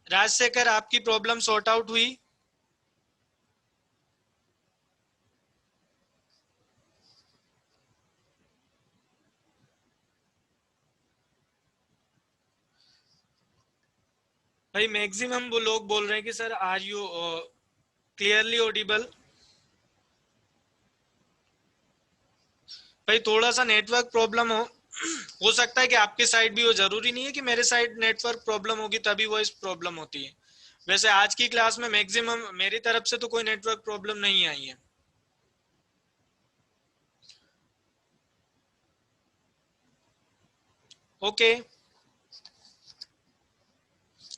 राजशेखर, आपकी प्रॉब्लम सॉर्ट आउट हुई? भाई मैक्सिमम वो लोग बोल रहे हैं कि sir are you clearly audible. भाई थोड़ा सा नेटवर्क प्रॉब्लम हो सकता है कि आपके साइड भी हो, जरूरी नहीं है कि मेरे साइड नेटवर्क प्रॉब्लम होगी तभी वॉइस प्रॉब्लम होती है। वैसे आज की क्लास में मैक्सिमम मेरी तरफ से तो कोई नेटवर्क प्रॉब्लम नहीं आई है। ओके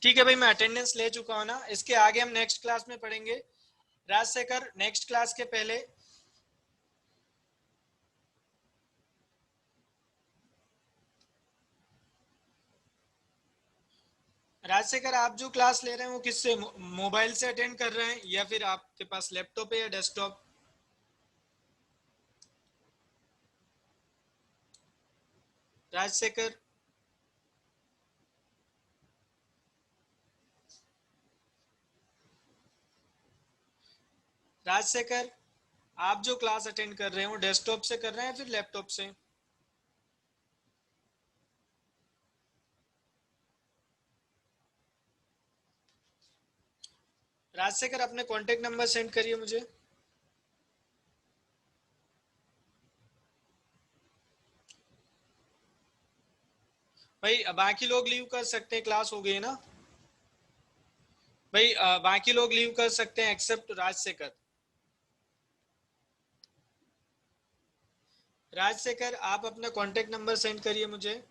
ठीक है भाई, मैं अटेंडेंस ले चुका हूँ ना। इसके आगे हम नेक्स्ट क्लास में पढ़ेंगे। राजशेखर, नेक्स्ट क्लास के पहले, राजशेखर आप जो क्लास ले रहे हैं वो किससे, मोबाइल से अटेंड कर रहे हैं या फिर आपके पास लैपटॉप है या डेस्कटॉप? राजशेखर, राजशेखर आप जो क्लास अटेंड कर रहे हैं वो डेस्कटॉप से कर रहे हैं या फिर लैपटॉप से? राजशेखर अपने कांटेक्ट नंबर सेंड करिए मुझे। भाई बाकी लोग लीव कर सकते हैं, क्लास हो गई है ना। भाई बाकी लोग लीव कर सकते हैं एक्सेप्ट राजशेखर। राजशेखर आप अपना कांटेक्ट नंबर सेंड करिए मुझे।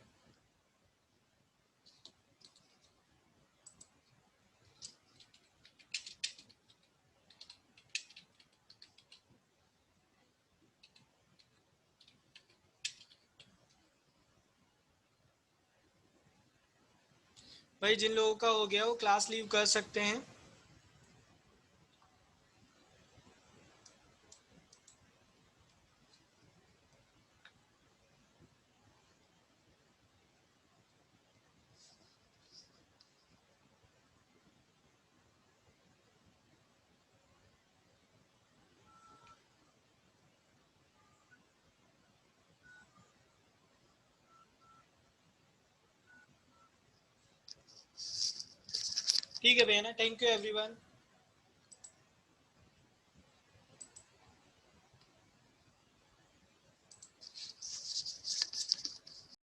भाई जिन लोगों का हो गया वो क्लास लीव कर सकते हैं। ठीक है भैया ना, थैंक यू एवरीवन।